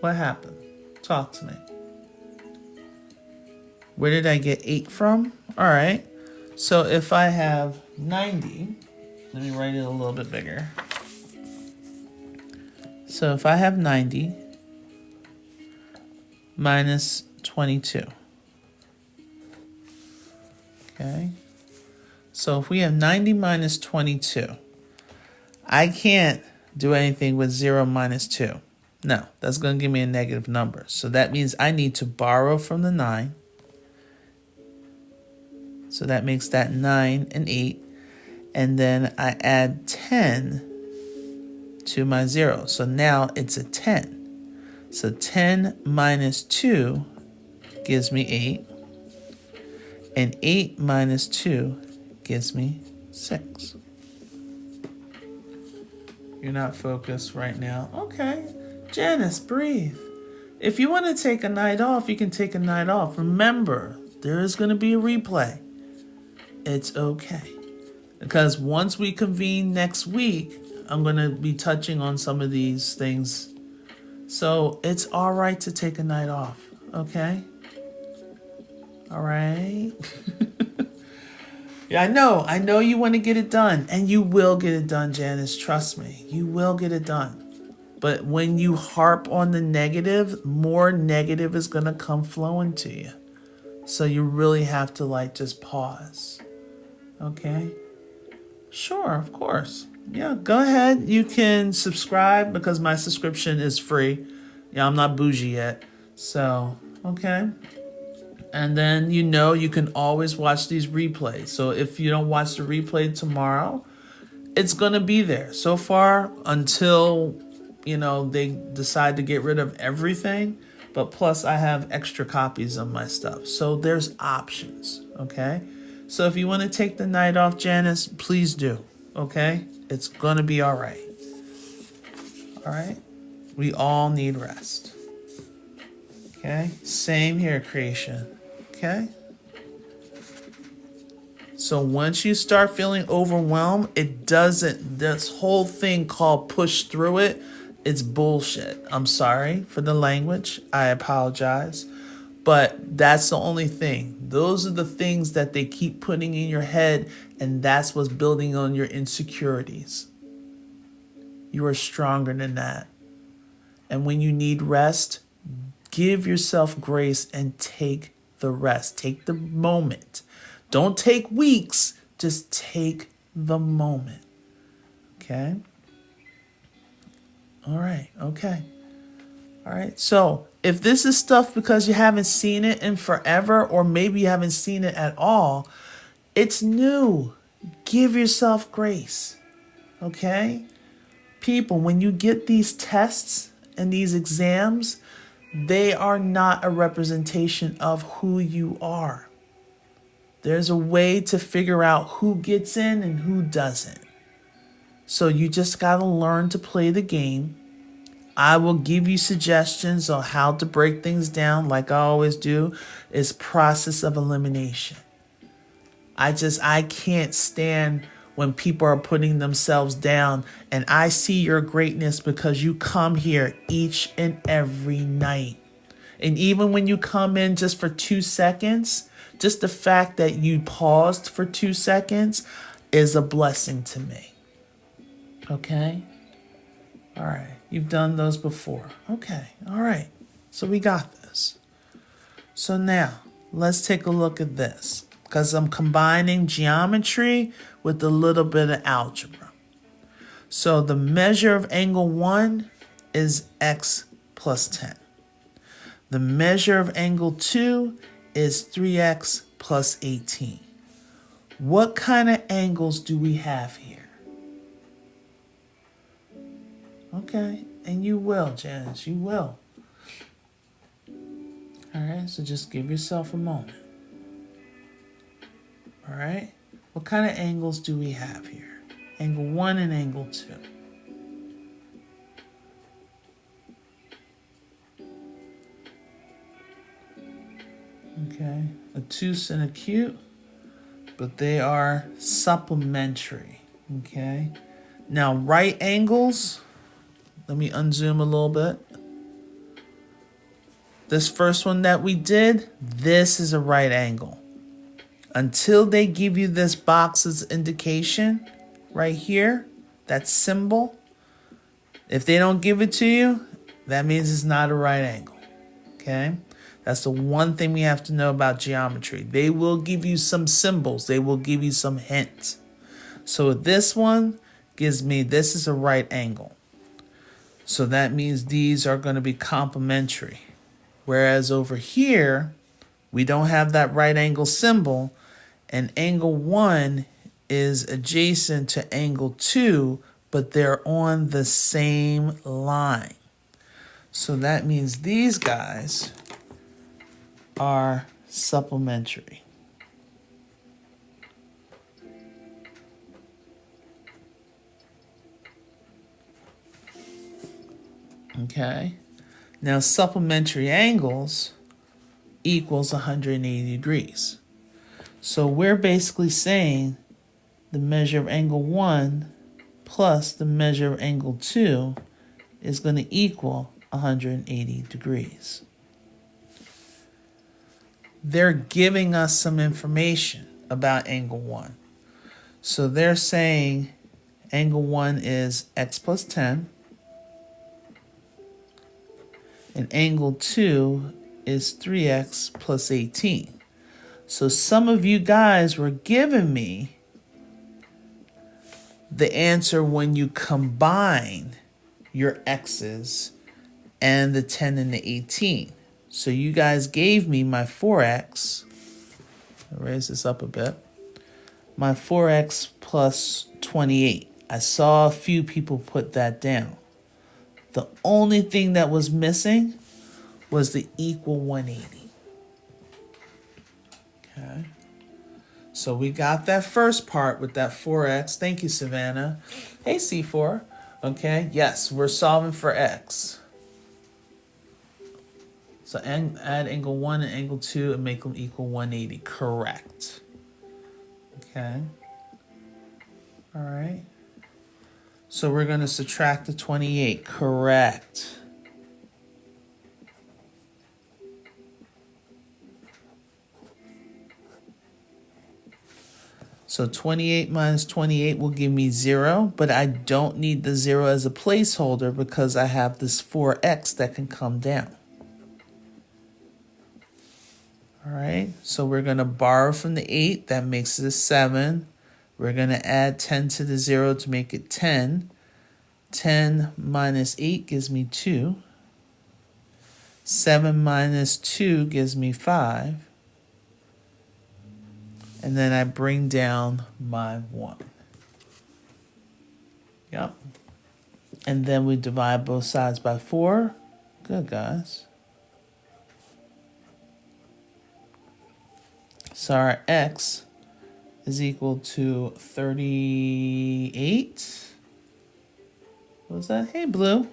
What happened? Talk to me. Where did I get 8 from? All right. So if I have 90, let me write it a little bit bigger. So if I have 90 minus 22. Okay. So if we have 90 minus 22, I can't do anything with 0 minus 2. No, that's going to give me a negative number. So that means I need to borrow from the 9. So that makes that 9 and 8. And then I add 10 to my 0. So now it's a 10. So 10 minus 2 gives me 8. And 8 minus 2 gives me 6. You're not focused right now. Okay. Janice, breathe. If you want to take a night off, you can take a night off. Remember, there is going to be a replay. It's okay. Because once we convene next week, I'm going to be touching on some of these things. So it's all right to take a night off. Okay? All right? Yeah, I know you want to get it done. And you will get it done, Janice. Trust me. You will get it done. But when you harp on the negative, more negative is going to come flowing to you. So you really have to just pause. Okay? Sure, of course. Yeah, go ahead. You can subscribe because my subscription is free. Yeah, I'm not bougie yet. So, okay. And then you can always watch these replays. So if you don't watch the replay tomorrow, it's going to be there. So far, until, they decide to get rid of everything. But plus, I have extra copies of my stuff. So there's options, okay? So if you want to take the night off, Janice, please do, okay? It's going to be all right. All right? We all need rest. Okay? Same here, creation. Okay? So once you start feeling overwhelmed, this whole thing called push through it, it's bullshit. I'm sorry for the language. I apologize. But that's the only thing. Those are the things that they keep putting in your head, and that's what's building on your insecurities. You are stronger than that. And when you need rest, give yourself grace and take the rest. Take the moment. Don't take weeks. Just take the moment. Okay? All right. Okay. All right. So if this is stuff because you haven't seen it in forever, or maybe you haven't seen it at all, it's new. Give yourself grace. Okay? People, when you get these tests and these exams, they are not a representation of who you are. There's a way to figure out who gets in and who doesn't. So you just got to learn to play the game. I will give you suggestions on how to break things down, like I always do, is process of elimination. I can't stand when people are putting themselves down, and I see your greatness because you come here each and every night. And even when you come in just for 2 seconds, just the fact that you paused for 2 seconds is a blessing to me. Okay? All right. You've done those before. Okay. All right. So we got this. So now let's take a look at this, because I'm combining geometry with a little bit of algebra. So the measure of angle 1 is x plus 10. The measure of angle 2 is 3x plus 18. What kind of angles do we have here? Okay, and you will, Janice, you will. All right, so just give yourself a moment. All right, what kind of angles do we have here? Angle 1 and angle 2. Okay, obtuse and acute, but they are supplementary. Okay, now right angles. Let me unzoom a little bit. This first one that we did, this is a right angle. Until they give you this box's indication right here, that symbol, if they don't give it to you, that means it's not a right angle. Okay? That's the one thing we have to know about geometry. They will give you some symbols. They will give you some hints. So this one gives me this is a right angle. So that means these are going to be complementary. Whereas over here, we don't have that right angle symbol, and angle 1 is adjacent to angle 2, but they're on the same line. So that means these guys are supplementary. Okay. Now supplementary angles equals 180 degrees. So we're basically saying the measure of angle 1 plus the measure of angle 2 is going to equal 180 degrees. They're giving us some information about angle 1. So they're saying angle 1 is x plus 10, and angle 2 is 3x plus 18. So some of you guys were giving me the answer when you combine your x's and the 10 and the 18. So you guys gave me my 4x. I'll raise this up a bit. My 4x plus 28. I saw a few people put that down. The only thing that was missing was the equal 180. Okay. So we got that first part with that 4x. Thank you, Savannah. Hey, C4. Okay, yes, we're solving for x. So add angle 1 and angle 2 and make them equal 180. Correct. Okay. All right. So we're going to subtract the 28. Correct. So 28 minus 28 will give me 0, but I don't need the 0 as a placeholder because I have this 4x that can come down. All right, so we're going to borrow from the 8. That makes it a 7. We're going to add 10 to the 0 to make it 10. 10 minus 8 gives me 2. 7 minus 2 gives me 5. And then I bring down my 1. Yep. And then we divide both sides by 4. Good, guys. So our x is equal to 38. What was that? Hey, Blue.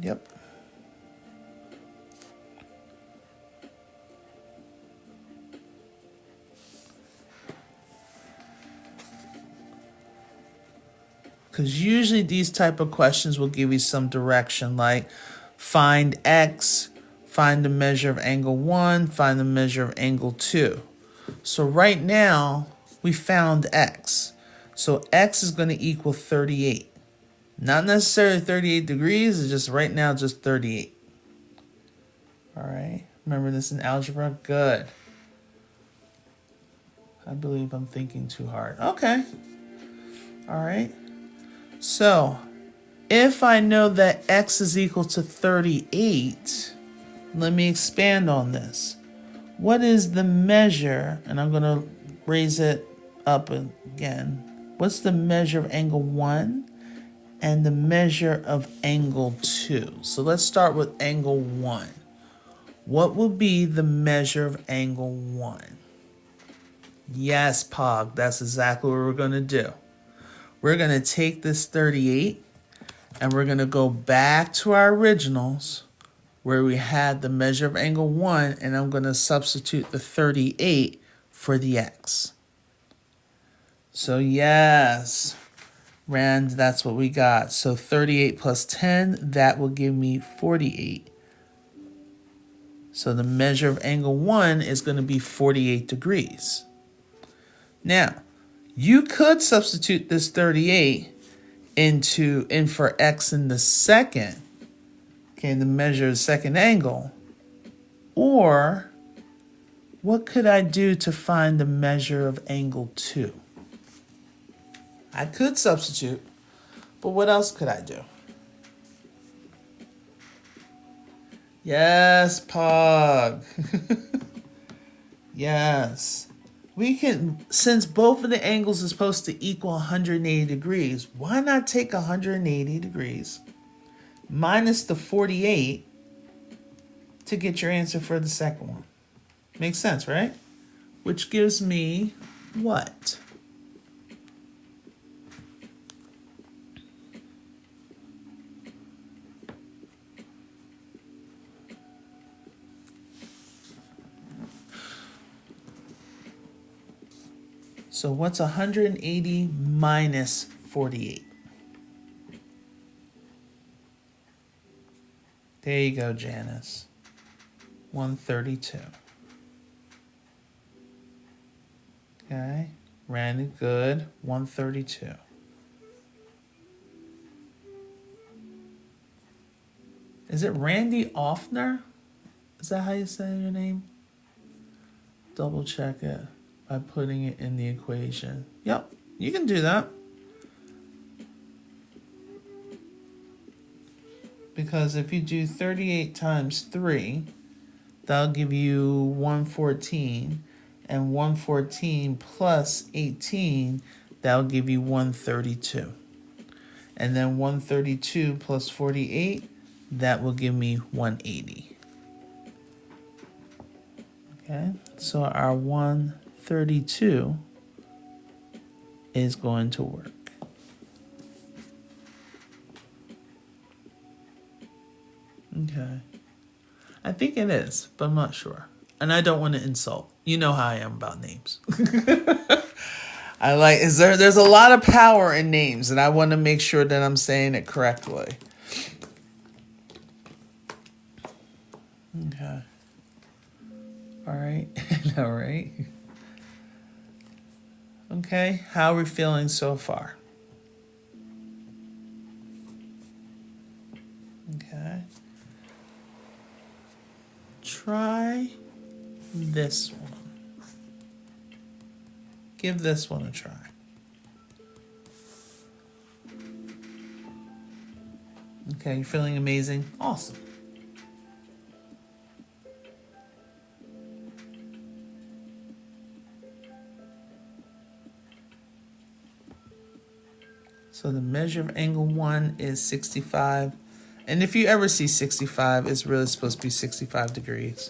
Yep. Because usually these type of questions will give you some direction, like find x, find the measure of angle 1, find the measure of angle 2. So right now, we found x. So x is going to equal 38. Not necessarily 38 degrees, it's just right now just 38. All right, remember this in algebra? Good. I believe I'm thinking too hard. Okay. All right. So, if I know that x is equal to 38, let me expand on this. What is the measure, and I'm going to raise it up again. What's the measure of angle 1 and the measure of angle 2? So let's start with angle 1. What will be the measure of angle 1? Yes, Pog, that's exactly what we're going to do. We're going to take this 38 and we're going to go back to our originals where we had the measure of angle 1, and I'm going to substitute the 38 for the x. So yes, And that's what we got. So 38 plus 10, that will give me 48. So the measure of angle 1 is going to be 48 degrees. Now, you could substitute this 38 in for x in the second, okay, the measure of the second angle. Or, what could I do to find the measure of angle 2? I could substitute, but what else could I do? Yes, Pog. Yes. We can, since both of the angles are supposed to equal 180 degrees, why not take 180 degrees minus the 48 to get your answer for the second one? Makes sense, right? Which gives me what? So what's 180 minus 48? There you go, Janice. 132. Okay, Randy, good. 132. Is it Randy Offner? Is that how you say your name? Double check it by putting it in the equation. Yep, you can do that. Because if you do 38 times 3, that'll give you 114. And 114 plus 18, that'll give you 132. And then 132 plus 48, that will give me 180. Okay, so our 132 is going to work. Okay. I think it is, but I'm not sure. And I don't want to insult. You know how I am about names. There's a lot of power in names, and I want to make sure that I'm saying it correctly. Okay. All right. All right. Okay. How are we feeling so far? Okay. Try this one. Give this one a try. Okay, you're feeling amazing? Awesome. So the measure of angle 1 is 65. And if you ever see 65, it's really supposed to be 65 degrees.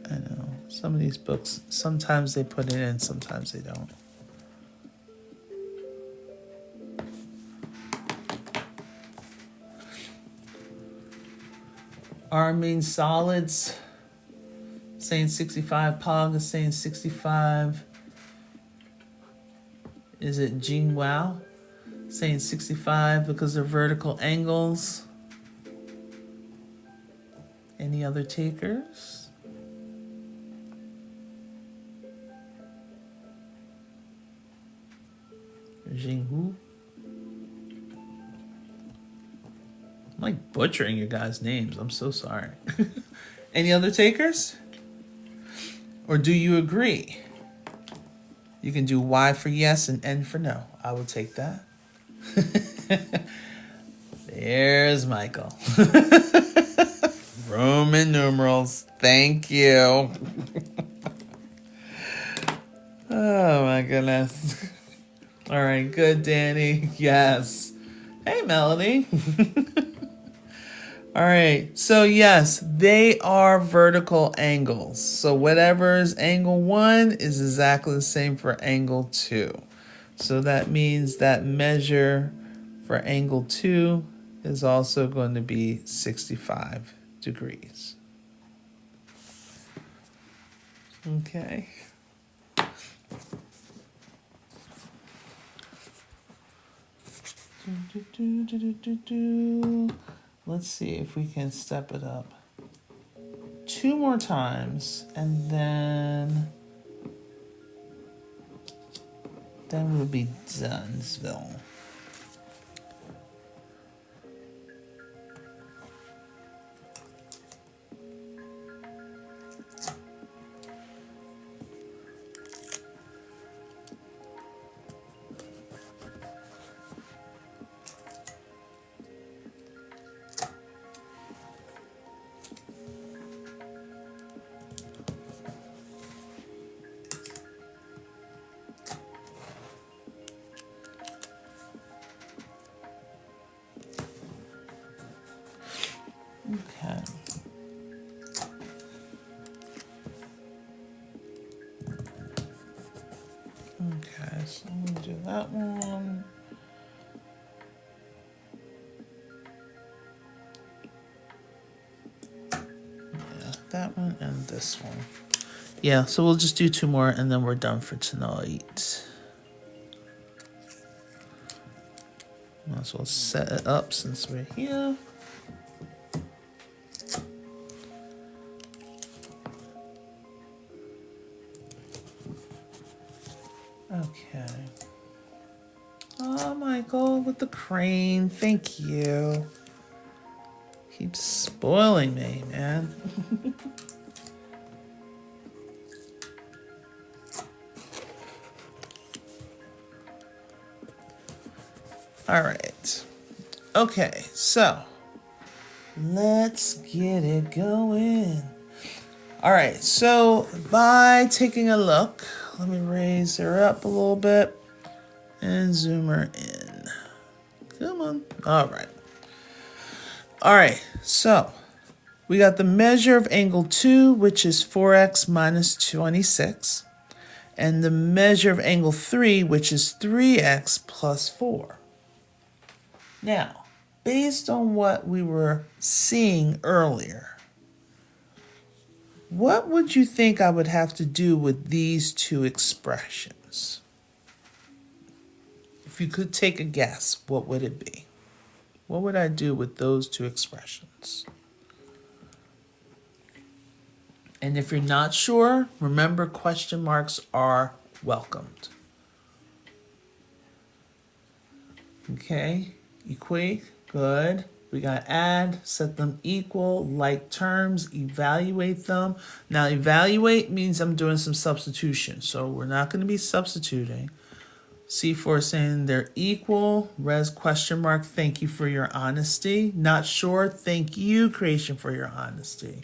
I know. Some of these books, sometimes they put it in, sometimes they don't. R means solids. Saying 65. Pog is saying 65. Is it Jing Wow? Saying 65 because they're vertical angles. Any other takers? Jing Hu? I'm like butchering your guys' names. I'm so sorry. Any other takers? Or do you agree? You can do Y for yes and N for no. I will take that. There's Michael. Roman numerals. Thank you. Oh my goodness. All right, good, Danny. Yes. Hey, Melanie. All right, so yes, they are vertical angles. So whatever is angle 1 is exactly the same for angle 2. So that means that measure for angle 2 is also going to be 65 degrees. Okay. Let's see if we can step it up 2 more times, and then we'll be Dunsville. Okay. Okay, so I'm going to do that one. Yeah, that one and this one. Yeah, so we'll just do 2 more and then we're done for tonight. Might as well set it up since we're here. Okay. Oh, Michael, with the crane. Thank you. Keeps spoiling me, man. All right. Okay, so let's get it going. All right, so by taking a look, let me raise her up a little bit and zoom her in. Come on. All right. All right, so we got the measure of angle 2, which is 4x minus 26, and the measure of angle 3, which is 3x plus 4. Now, based on what we were seeing earlier, what would you think I would have to do with these 2 expressions? If you could take a guess, what would it be? What would I do with those 2 expressions? And if you're not sure, remember question marks are welcomed. Okay, equate, good. We got add, set them equal, like terms, evaluate them. Now evaluate means I'm doing some substitution, so we're not going to be substituting. C4 is saying they're equal. Res question mark, thank you for your honesty. Not sure, thank you, creation, for your honesty.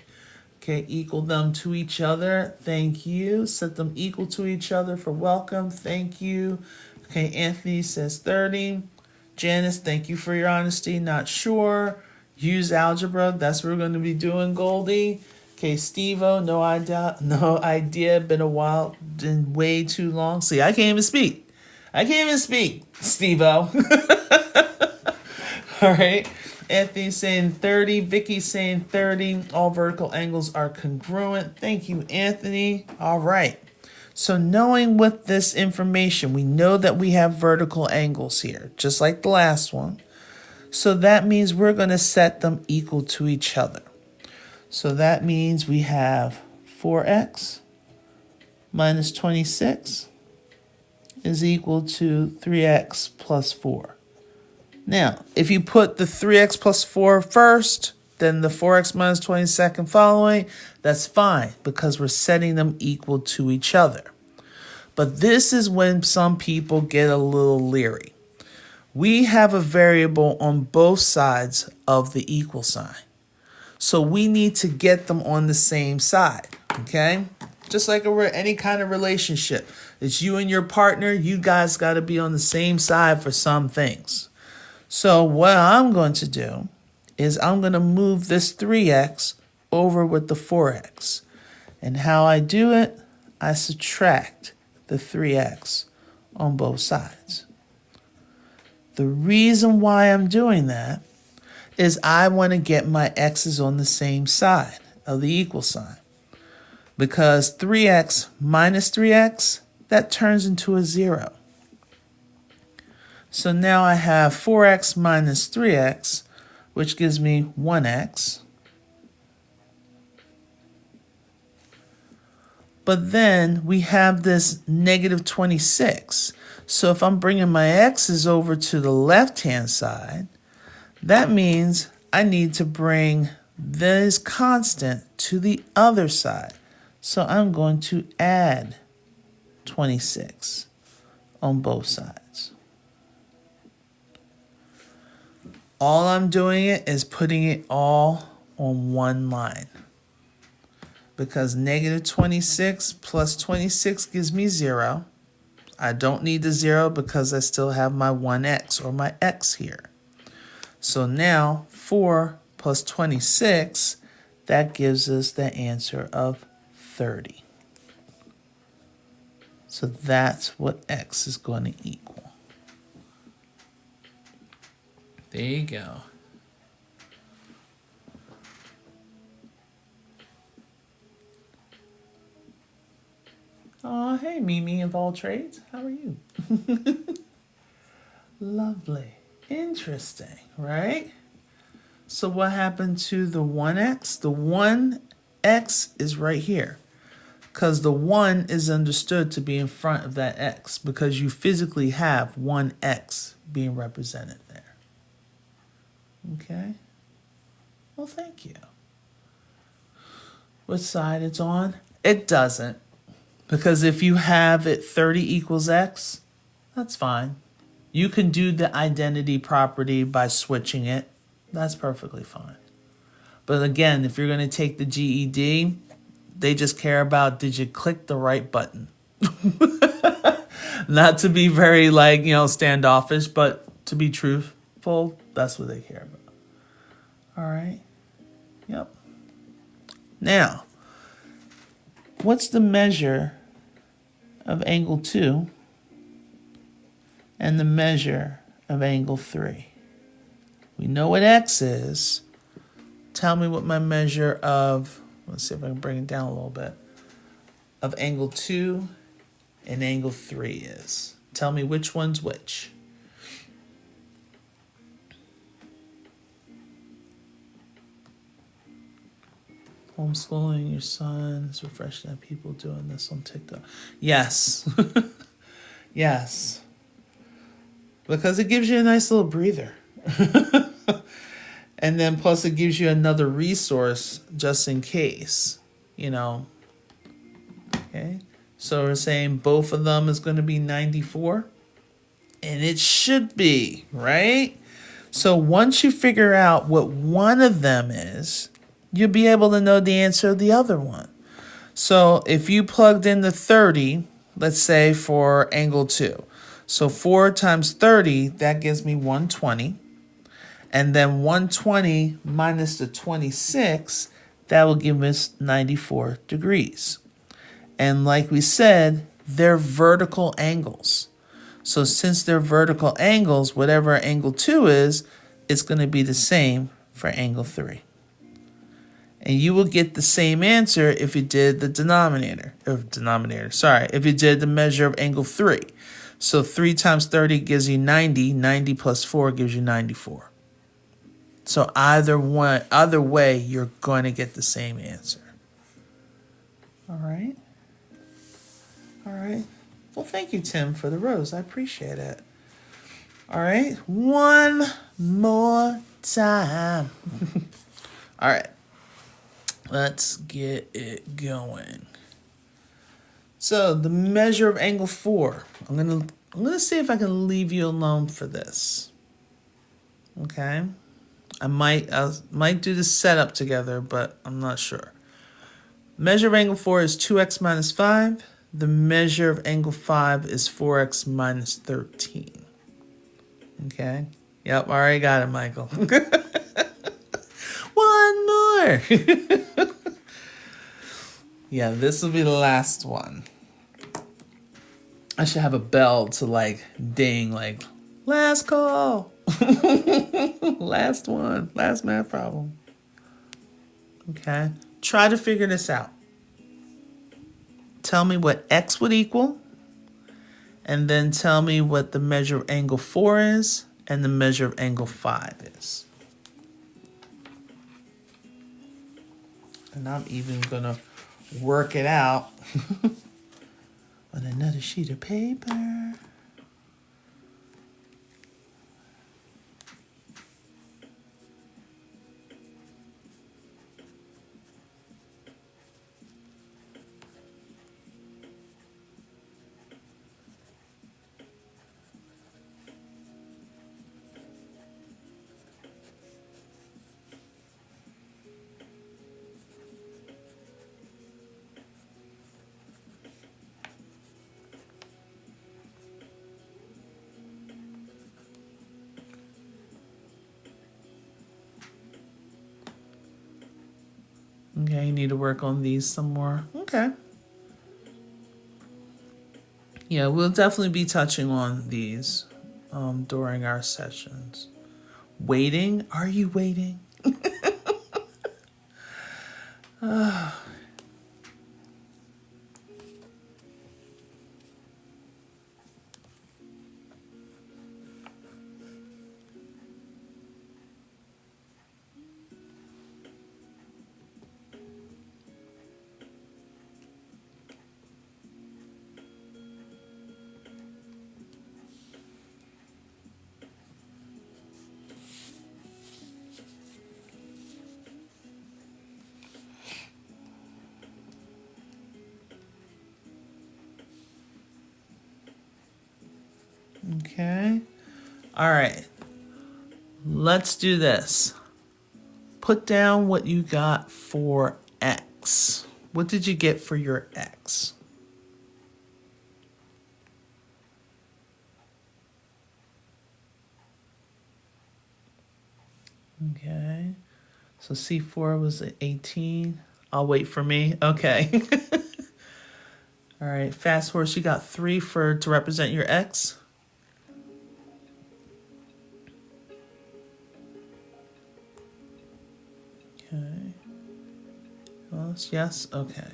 Okay, equal them to each other, thank you. Set them equal to each other for welcome, thank you. Okay, Anthony says 30. Janice, thank you for your honesty, not sure. Use algebra, that's what we're going to be doing, Goldie. Okay, Steve-O, no idea, been a while, been way too long. See, I can't even speak. Steve-O. All right. Anthony's saying 30. Vicky's saying 30. All vertical angles are congruent. Thank you, Anthony. All right. So knowing with this information, we know that we have vertical angles here, just like the last one. So that means we're going to set them equal to each other. So that means we have 4x minus 26 is equal to 3x plus 4. Now, if you put the 3x plus 4 first, then the 4x minus 22 following, that's fine because we're setting them equal to each other. But this is when some people get a little leery. We have a variable on both sides of the equal sign. So we need to get them on the same side, okay? Just like any kind of relationship. It's you and your partner. You guys got to be on the same side for some things. So what I'm going to do is I'm going to move this 3x over with the 4x. And how I do it, I subtract the 3x on both sides. The reason why I'm doing that is I want to get my x's on the same side of the equal sign. Because 3x minus 3x, that turns into a 0. So now I have 4x minus 3x, which gives me 1x. But then we have this negative 26. So if I'm bringing my x's over to the left-hand side, that means I need to bring this constant to the other side. So I'm going to add 26 on both sides. All I'm doing is putting it all on one line. Because negative 26 plus 26 gives me 0. I don't need the 0 because I still have my 1x or my x here. So now 4 plus 26, that gives us the answer of 30. So that's what x is going to equal. There you go. Oh, hey, Mimi of all trades. How are you? Lovely. Interesting, right? So what happened to the 1x? The 1x is right here because the 1 is understood to be in front of that x because you physically have 1x being represented there. Okay? Well, thank you. What side it's on? It doesn't. Because if you have it 30 equals x, that's fine. You can do the identity property by switching it. That's perfectly fine. But again, if you're going to take the GED, they just care about did you click the right button. Not to be very standoffish, but to be truthful, that's what they care about. All right. Yep. Now, what's the measure of angle 2 and the measure of angle 3? We know what x is. Tell me what my measure of, let's see if I can bring it down a little bit, of angle 2 and angle 3 is. Tell me which one's which. Homeschooling your sons, refreshing that people doing this on TikTok. Yes. Yes. Because it gives you a nice little breather. And then plus it gives you another resource just in case, Okay. So we're saying both of them is going to be 94. And it should be, right? So once you figure out what one of them is, you'll be able to know the answer of the other one. So if you plugged in the 30, let's say for angle 2. So 4 times 30, that gives me 120. And then 120 minus the 26, that will give us 94 degrees. And like we said, they're vertical angles. So since they're vertical angles, whatever angle 2 is, it's going to be the same for angle 3. And you will get the same answer if you did the if you did the measure of angle 3. So 3 times 30 gives you 90. 90 plus 4 gives you 94. So either way, you're going to get the same answer. All right. All right. Well, thank you, Tim, for the rose. I appreciate it. All right. One more time. All right. Let's get it going. So the measure of angle 4. I'm gonna see if I can leave you alone for this. Okay. I might do the setup together, but I'm not sure. Measure of angle 4 is 2x minus 5. The measure of angle 5 is 4x minus 13. Okay. Yep, already got it, Michael. One more. Yeah, this will be the last one. I should have a bell to ding, last call. Last one, last math problem. Okay, try to figure this out. Tell me what x would equal and then tell me what the measure of angle 4 is and the measure of angle 5 is. And I'm even going to work it out on another sheet of paper. Okay, you need to work on these some more. Okay. Yeah, we'll definitely be touching on these during our sessions. Waiting? Are you waiting? Okay. All right. Let's do this. Put down what you got for X. What did you get for your X? Okay. So C4 was at 18. I'll wait for me. Okay. All right. Fast horse, you got 3 to represent your X. Okay. Yes. Okay.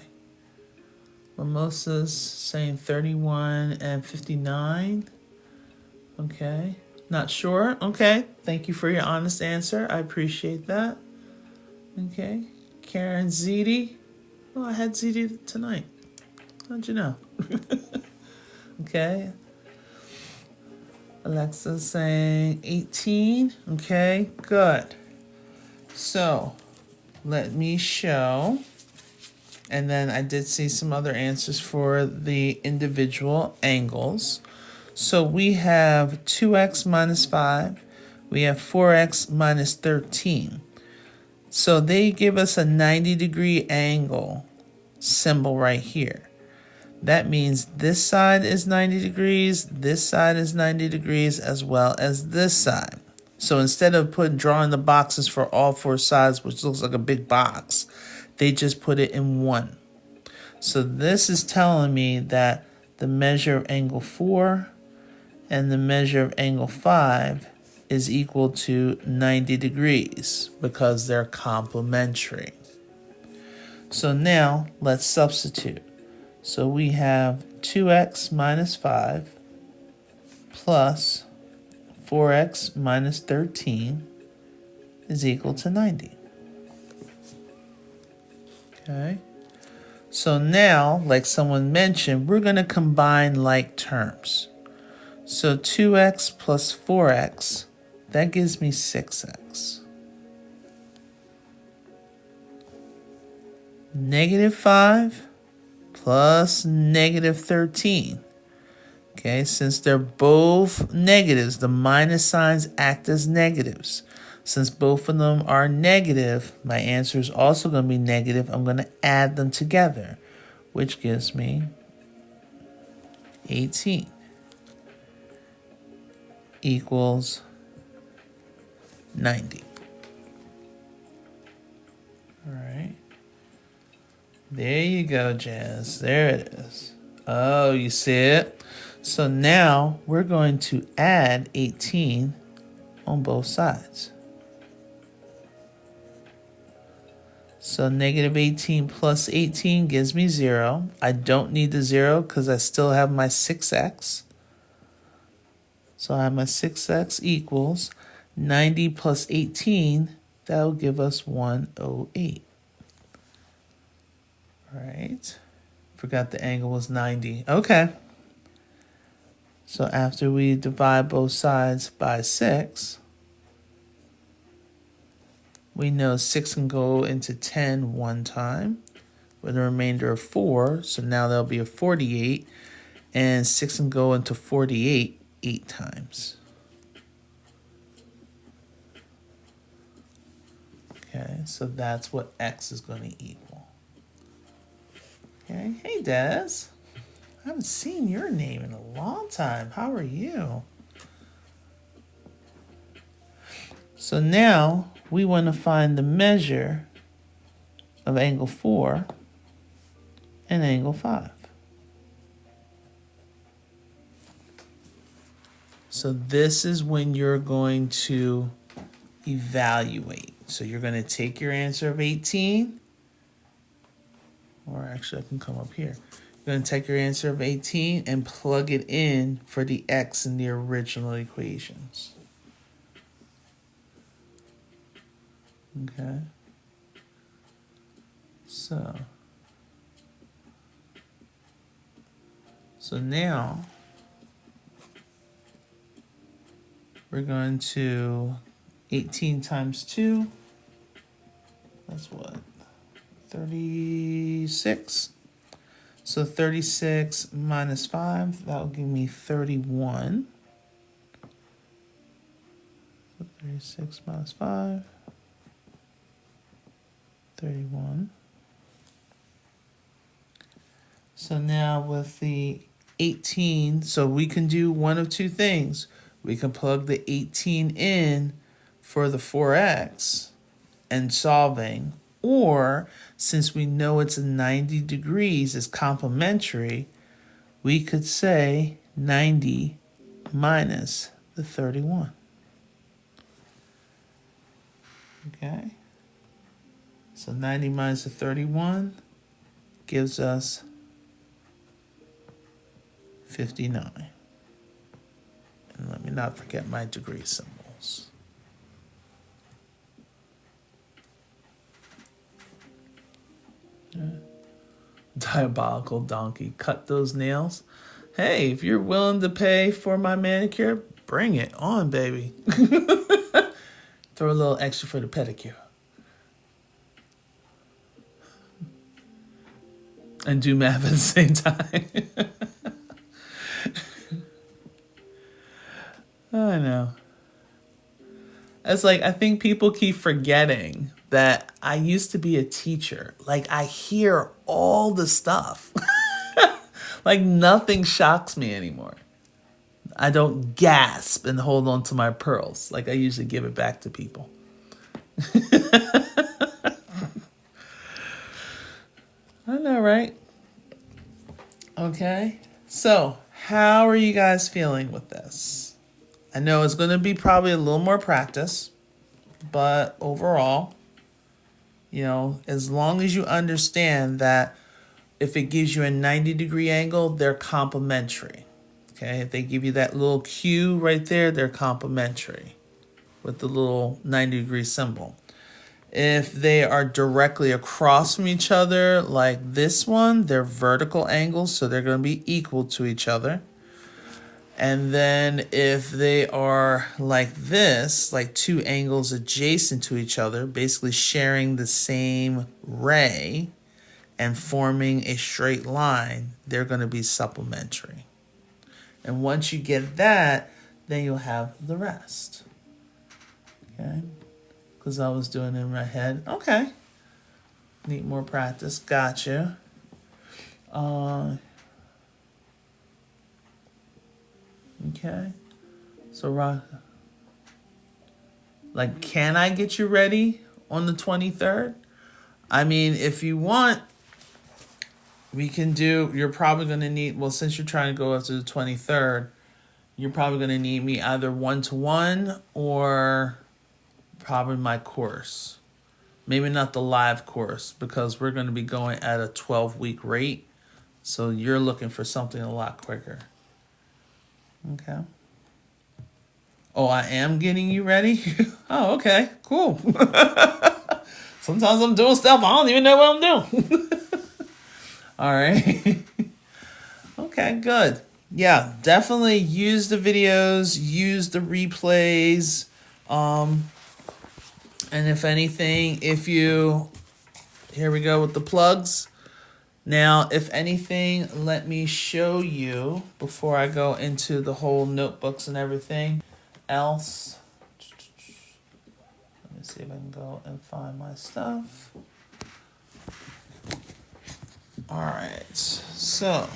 Mimosa's saying 31 and 59. Okay. Not sure. Okay. Thank you for your honest answer. I appreciate that. Okay. Karen Ziti. Oh, I had Ziti tonight. How'd you know? Okay. Alexa's saying 18. Okay. Good. So let me show. And then I did see some other answers for the individual angles. So we have 2x minus 5. We have 4x minus 13. So they give us a 90-degree angle symbol right here. That means this side is 90 degrees, this side is 90 degrees, as well as this side. So instead of drawing the boxes for all 4 sides, which looks like a big box, they just put it in one. So this is telling me that the measure of angle 4 and the measure of angle 5 is equal to 90 degrees because they're complementary. So now let's substitute. So we have 2x minus 5 plus 4x minus 13 is equal to 90. Okay. So now, like someone mentioned, we're going to combine like terms. So 2x plus 4x, that gives me 6x. Negative 5 plus negative 13. Okay, since they're both negatives, the minus signs act as negatives. Since both of them are negative, my answer is also going to be negative. I'm going to add them together, which gives me 18 equals 90. All right. There you go, Jazz. There it is. Oh, you see it? So now we're going to add 18 on both sides. So negative 18 plus 18 gives me 0. I don't need the 0 because I still have my 6x. So I have my 6x equals 90 plus 18. That'll give us 108. All right. Forgot the angle was 90. Okay. So after we divide both sides by 6, we know 6 can go into 10 one time with a remainder of 4. So now there'll be a 48. And 6 can go into 48 8 times. Okay, so that's what x is going to equal. Okay, hey Des. I haven't seen your name in a long time. How are you? So now we want to find the measure of angle 4 and angle 5. So this is when you're going to evaluate. So you're going to take your answer of 18, or actually I can come up here. You're going to take your answer of 18 and plug it in for the x in the original equations. Okay. So now we're going to 18 times 2. That's what? 36. So 36 minus 5, that will give me 31. So 36 minus 5, 31. So now with the 18, so we can do one of two things. We can plug the 18 in for the 4x and solving, or since we know it's 90 degrees is complementary, we could say 90 minus the 31. Okay, so 90 minus the 31 gives us 59. And let me not forget my degree symbols. Diabolical donkey, cut those nails. Hey, if you're willing to pay for my manicure, bring it on, baby. Throw a little extra for the pedicure. And do math at the same time. I know. It's like, I think people keep forgetting that I used to be a teacher. Like, I hear all the stuff. Like, nothing shocks me anymore. I don't gasp and hold on to my pearls. Like, I usually give it back to people. I know, right? Okay. So, how are you guys feeling with this? I know it's going to be probably a little more practice, but overall, you know, as long as you understand that if it gives you a 90-degree angle, they're complementary. Okay, if they give you that little Q right there, they're complementary with the little 90-degree symbol. If they are directly across from each other, like this one, they're vertical angles, so they're going to be equal to each other. And then if they are like this, like two angles adjacent to each other, basically sharing the same ray and forming a straight line, they're going to be supplementary. And once you get that, then you'll have the rest. Okay? Because I was doing it in my head. Okay. Need more practice. Gotcha. Okay. So, like, can I get you ready on the 23rd? I mean, if you want, we can do, you're probably going to need, well, since you're trying to go up to the 23rd, you're probably going to need me either one-to-one or probably my course. Maybe not the live course, because we're going to be going at a 12-week rate. So you're looking for something a lot quicker. Okay. Oh, I am getting you ready? Oh, okay, cool. Sometimes I'm doing stuff I don't even know what I'm doing. All right. Okay, good. Yeah, definitely use the videos, use the replays. And if anything, here we go with the plugs. Now, if anything, let me show you before I go into the whole notebooks and everything else. Let me see if I can go and find my stuff. All right, so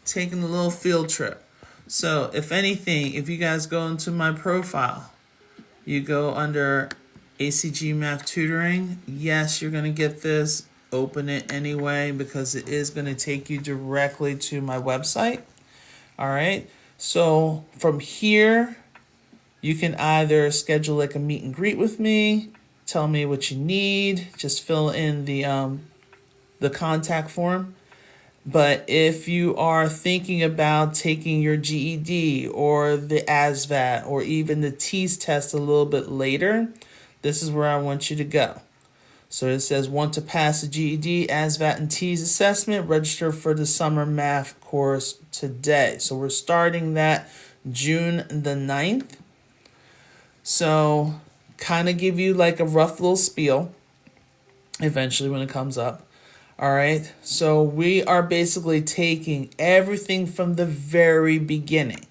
taking a little field trip. So if anything, if you guys go into my profile, you go under ACG Math Tutoring. Yes, you're going to get this. Open it anyway because it is going to take you directly to my website. All right. So from here, you can either schedule like a meet and greet with me, tell me what you need, just fill in the contact form. But if you are thinking about taking your GED or the ASVAB or even the TEAS test a little bit later, this is where I want you to go. So it says, want to pass the GED, ASVAB, and TEAS assessment, register for the summer math course today. So we're starting that June the 9th. So kind of give you like a rough little spiel eventually when it comes up. All right, so we are basically taking everything from the very beginning,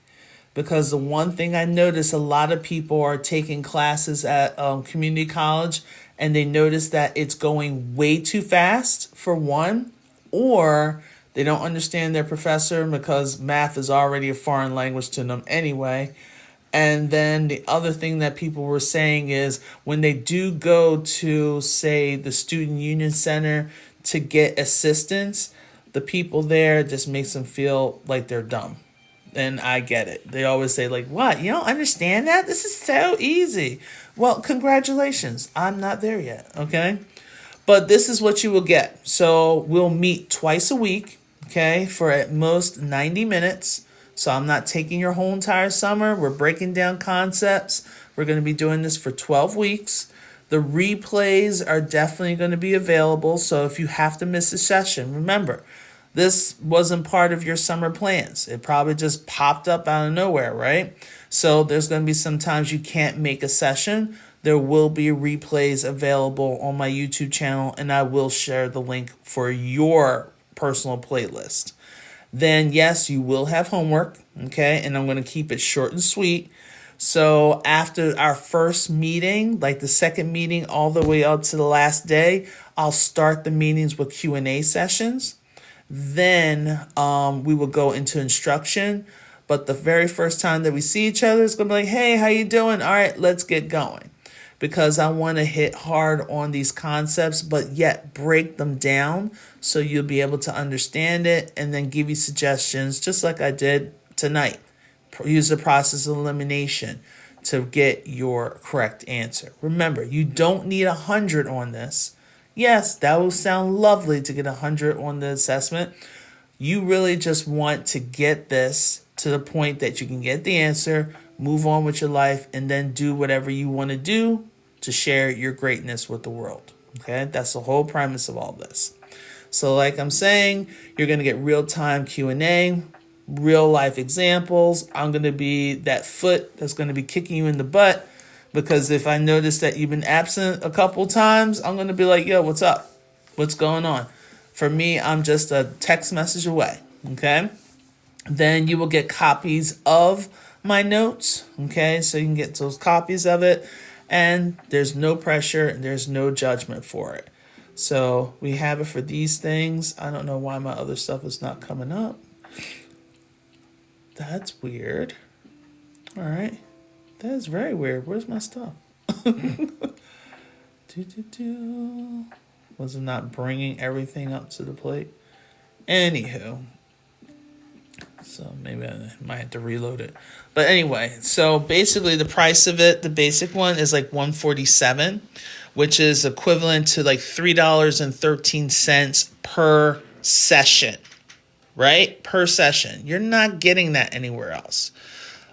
because the one thing I notice, a lot of people are taking classes at community college and they notice that it's going way too fast for one, or they don't understand their professor because math is already a foreign language to them anyway. And then the other thing that people were saying is when they do go to, say, the Student Union Center to get assistance, the people there just makes them feel like they're dumb. And I get it. They always say like, what? You don't understand that? This is so easy. Well, congratulations. I'm not there yet. Okay. But this is what you will get. So we'll meet twice a week. Okay. For at most 90 minutes. So I'm not taking your whole entire summer. We're breaking down concepts. We're going to be doing this for 12 weeks. The replays are definitely going to be available. So if you have to miss a session, remember, this wasn't part of your summer plans. It probably just popped up out of nowhere, right? So there's going to be some times you can't make a session. There will be replays available on my YouTube channel, and I will share the link for your personal playlist. Then, yes, you will have homework, okay? And I'm going to keep it short and sweet. So after our first meeting, like the second meeting all the way up to the last day, I'll start the meetings with Q&A sessions. Then we will go into instruction. But the very first time that we see each other, it's going to be like, hey, how you doing? All right, let's get going. Because I want to hit hard on these concepts, but yet break them down so you'll be able to understand it and then give you suggestions, just like I did tonight. Use the process of elimination to get your correct answer. Remember, you don't need 100 on this. Yes, that will sound lovely to get 100 on the assessment. You really just want to get this to the point that you can get the answer, move on with your life, and then do whatever you want to do to share your greatness with the world. Okay, that's the whole premise of all this. So like I'm saying, you're going to get real-time Q&A, real life examples. I'm going to be that foot that's going to be kicking you in the butt, because if I notice that you've been absent a couple times, I'm going to be like, yo, what's up? What's going on? For me, I'm just a text message away. Okay. Then you will get copies of my notes. Okay. So you can get those copies of it, and there's no pressure and there's no judgment for it. So we have it for these things. I don't know why my other stuff is not coming up. That's weird. All right. That is very weird. Where's my stuff? Was it not bringing everything up to the plate? Anywho. So maybe I might have to reload it. But anyway, so basically the price of it, the basic one, is like $147, which is equivalent to like $3.13 per session. Right? Per session. You're not getting that anywhere else.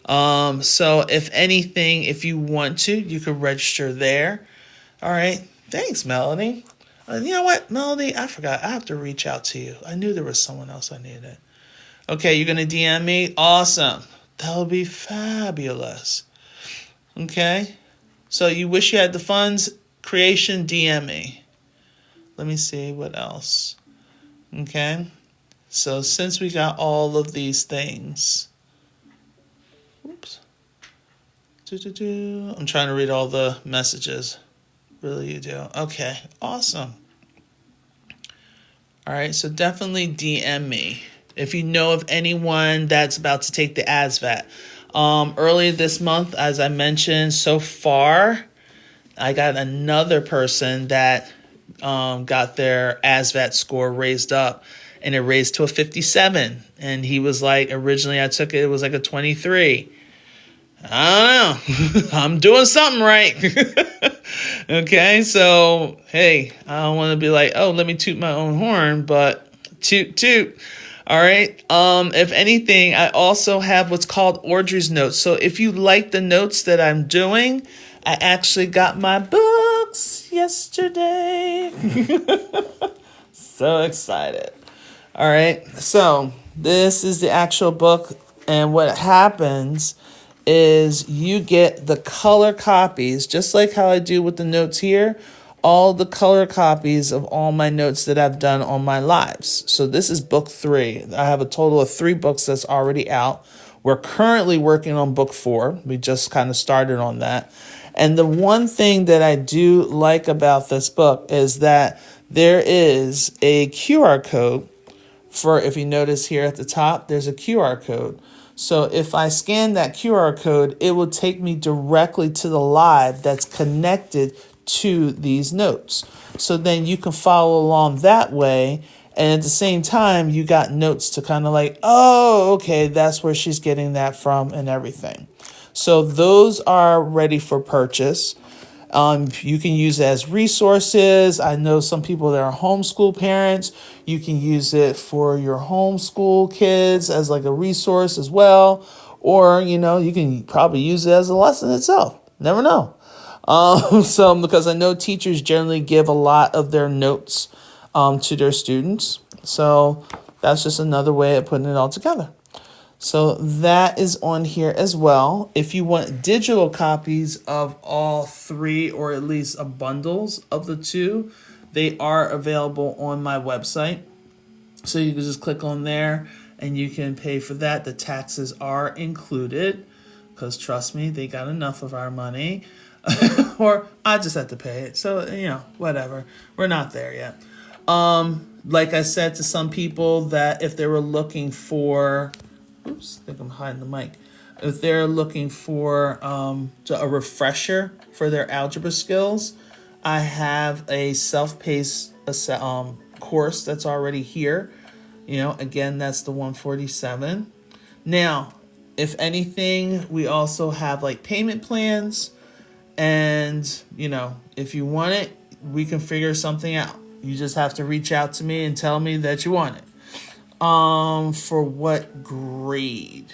So if anything, if you want to, you could register there. All right. Thanks, Melody. You know what, Melody? I forgot. I have to reach out to you. I knew there was someone else I needed. Okay, you're going to DM me? Awesome. That would be fabulous. Okay. So you wish you had the funds? Creation, DM me. Let me see what else. Okay. So since we got all of these things. Oops. I'm trying to read all the messages. Really, you do? Okay, awesome. All right, so definitely DM me if you know of anyone that's about to take the ASVAB. Earlier this month, as I mentioned, so far, I got another person that got their ASVAB score raised up, and it raised to a 57. And he was like, originally I took it was like a 23. I don't know. I'm doing something right. Okay, so, hey, I don't want to be like, oh, let me toot my own horn, but toot, toot. All right. If anything, I also have what's called Audrey's notes. So if you like the notes that I'm doing, I actually got my books yesterday. So excited. All right. So this is the actual book. And what happens is you get the color copies, just like how I do with the notes here, all the color copies of all my notes that I've done on my lives. So this is book 3. I have a total of 3 books that's already out. We're currently working on book 4. We just kind of started on that. And the one thing that I do like about this book is that there is a QR code for, if you notice here at the top, there's a QR code. So if I scan that QR code, it will take me directly to the live that's connected to these notes. So then you can follow along that way. And at the same time, you got notes to kind of like, oh, okay, that's where she's getting that from and everything. So those are ready for purchase. You can use it as resources. I know some people that are homeschool parents. You can use it for your homeschool kids as like a resource as well. Or, you can probably use it as a lesson itself. Never know. So because I know teachers generally give a lot of their notes to their students. So that's just another way of putting it all together. So that is on here as well. If you want digital copies of all 3 or at least a bundles of the 2, they are available on my website. So you can just click on there and you can pay for that. The taxes are included because trust me, they got enough of our money. Or I just have to pay it. So, whatever. We're not there yet. Like I said to some people that if they were looking for... Oops, I think I'm hiding the mic. If they're looking for a refresher for their algebra skills, I have a self-paced course that's already here. Again, that's the 147. Now, if anything, we also have like payment plans. And, if you want it, we can figure something out. You just have to reach out to me and tell me that you want it. For what grade?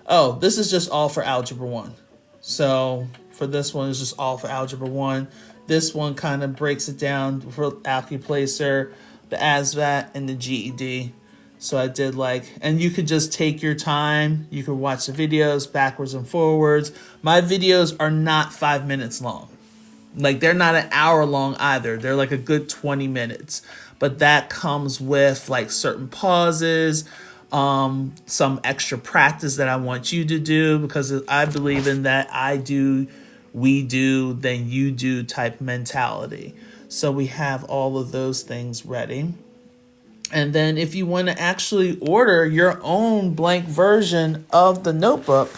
Oh, this is just all for Algebra 1. So for this one, it's just all for Algebra 1. This one kind of breaks it down for AccuPlacer, the ASVAB, and the GED. So I did and you could just take your time. You could watch the videos backwards and forwards. My videos are not 5 minutes long. They're not an hour long either. They're like a good 20 minutes. But that comes with certain pauses, some extra practice that I want you to do because I believe in that I do, we do, then you do type mentality. So we have all of those things ready. And then if you want to actually order your own blank version of the notebook,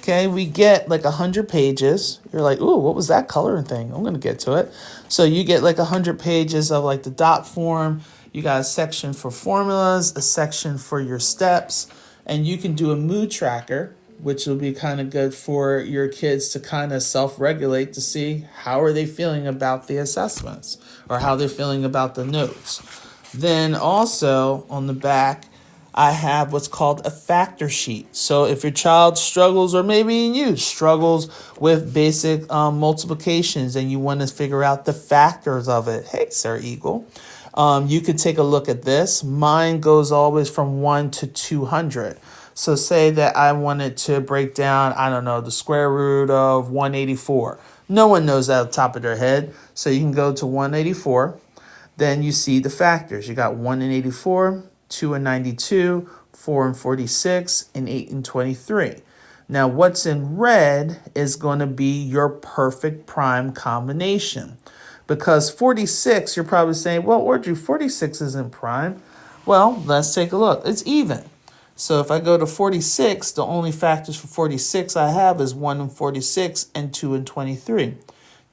okay, we get 100 pages. You're like, ooh, what was that coloring thing? I'm going to get to it. So you get 100 pages of the dot form. You got a section for formulas, a section for your steps, and you can do a mood tracker, which will be kind of good for your kids to kind of self-regulate to see how are they feeling about the assessments or how they're feeling about the notes. Then also on the back, I have what's called a factor sheet. So if your child struggles, or maybe you struggles with basic multiplications and you want to figure out the factors of it, hey, Sir Eagle, you can take a look at this. Mine goes always from 1 to 200. So say that I wanted to break down, I don't know, the square root of 184. No one knows that off the top of their head. So you can go to 184. Then you see the factors. You got 1 and 84, 2 and 92, 4 and 46, and 8 and 23. Now what's in red is going to be your perfect prime combination. Because 46, you're probably saying, well, Audrey, 46 isn't prime. Well, let's take a look. It's even. So if I go to 46, the only factors for 46 I have is 1 and 46 and 2 and 23.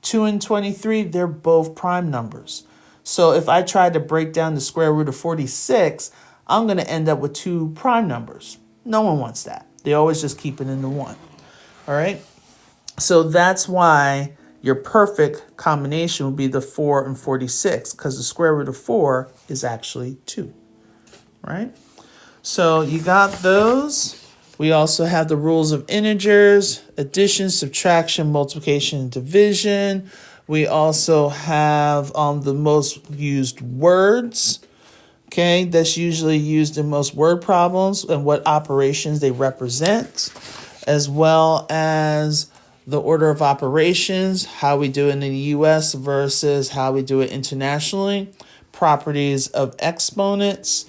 2 and 23, they're both prime numbers. So if I try to break down the square root of 46, I'm going to end up with 2 prime numbers. No one wants that. They always just keep it in the 1. All right? So that's why your perfect combination would be the 4 and 46, because the square root of 4 is actually 2. Right? So you got those. We also have the rules of integers, addition, subtraction, multiplication, and division. We also have the most used words, okay? That's usually used in most word problems and what operations they represent, as well as the order of operations, how we do it in the U.S. versus how we do it internationally, properties of exponents.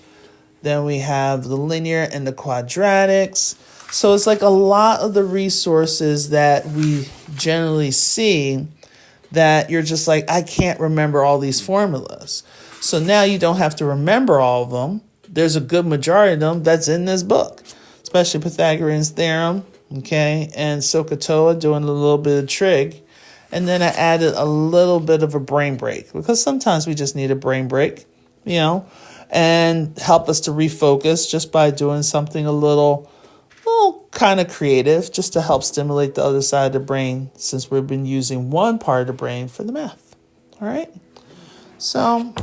Then we have the linear and the quadratics. So it's like a lot of the resources that we generally see that you're just like, I can't remember all these formulas. So now you don't have to remember all of them. There's a good majority of them that's in this book, especially Pythagorean's theorem, okay, and SOHCAHTOA doing a little bit of trig. And then I added a little bit of a brain break, because sometimes we just need a brain break, and help us to refocus just by doing something a little kind of creative, just to help stimulate the other side of the brain, since we've been using one part of the brain for the math. All right. So,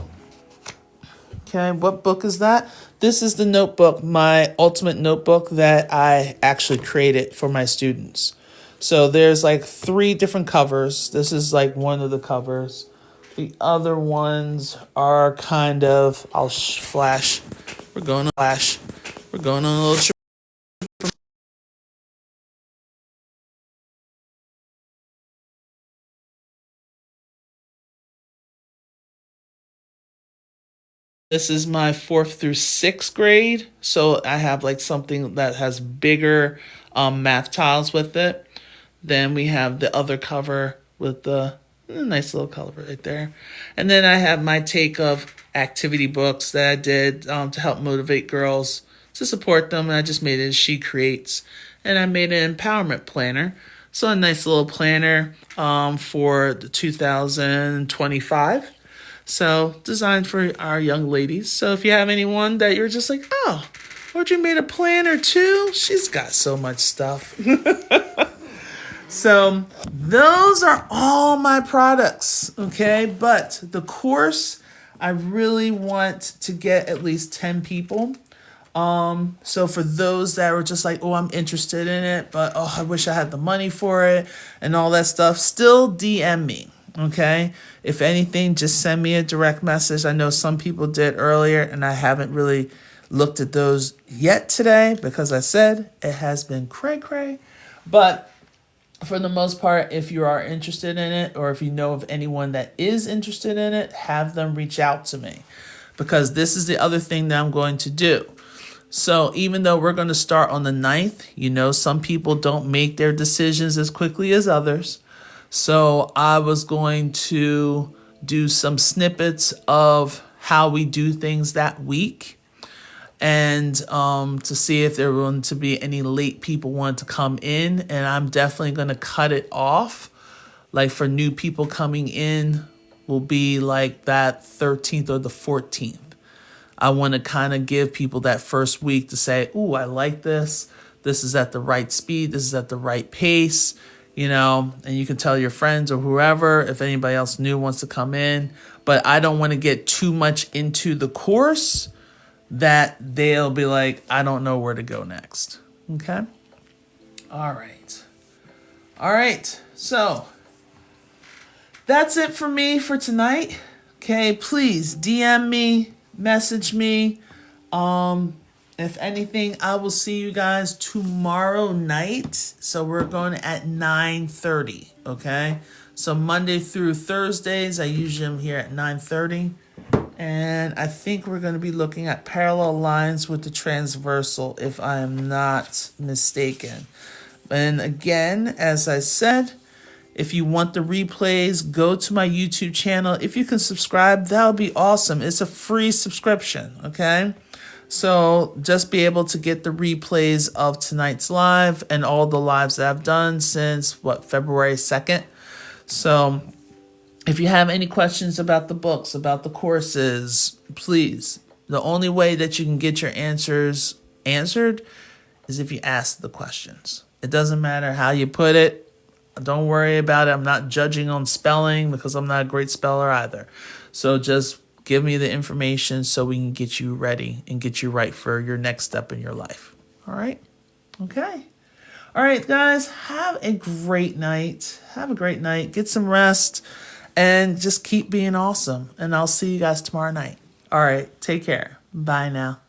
okay, what book is that? This is the notebook, my ultimate notebook that I actually created for my students. So there's like 3 different covers. This is like one of the covers. The other ones are kind of, I'll flash. We're going on a little trip. This is my 4th through 6th grade. So I have like something that has bigger math tiles with it. Then we have the other cover with the nice little color right there. And then I have my take of activity books that I did to help motivate girls, to support them. And I just made it as She Creates. And I made an empowerment planner. So a nice little planner for the 2025. So designed for our young ladies. So if you have anyone that you're just like, oh, Audrey made a planner too? She's got so much stuff. So those are all my products, okay? But the course, I really want to get at least 10 people. So for those that were just like, oh, I'm interested in it, but oh, I wish I had the money for it and all that stuff, still DM me, okay? If anything, just send me a direct message. I know some people did earlier, and I haven't really looked at those yet today because I said it has been cray-cray. But for the most part, if you are interested in it, or if you know of anyone that is interested in it, have them reach out to me, because this is the other thing that I'm going to do. So even though we're going to start on the 9th, some people don't make their decisions as quickly as others. So I was going to do some snippets of how we do things that week, and to see if there were going to be any late people wanting to come in. And I'm definitely going to cut it off. Like for new people coming in will be like that 13th or the 14th. I want to kind of give people that first week to say, ooh, I like this. This is at the right speed. This is at the right pace, and you can tell your friends or whoever if anybody else new wants to come in. But I don't want to get too much into the course that they'll be like, I don't know where to go next. Okay? All right. All right. So that's it for me for tonight. Okay, please DM me, message me. If anything, I will see you guys tomorrow night. So we're going at 9:30. Okay. So Monday through Thursdays, I usually am here at 9:30. And I think we're going to be looking at parallel lines with the transversal, if I am not mistaken. And again, as I said, if you want the replays, go to my YouTube channel. If you can subscribe, that would be awesome. It's a free subscription, okay? So just be able to get the replays of tonight's live and all the lives that I've done since, February 2nd. So if you have any questions about the books, about the courses, please, the only way that you can get your answers answered is if you ask the questions. It doesn't matter how you put it. Don't worry about it. I'm not judging on spelling because I'm not a great speller either. So just give me the information so we can get you ready and get you right for your next step in your life. All right? Okay. All right, guys, have a great night. Have a great night. Get some rest and just keep being awesome. And I'll see you guys tomorrow night. All right, take care. Bye now.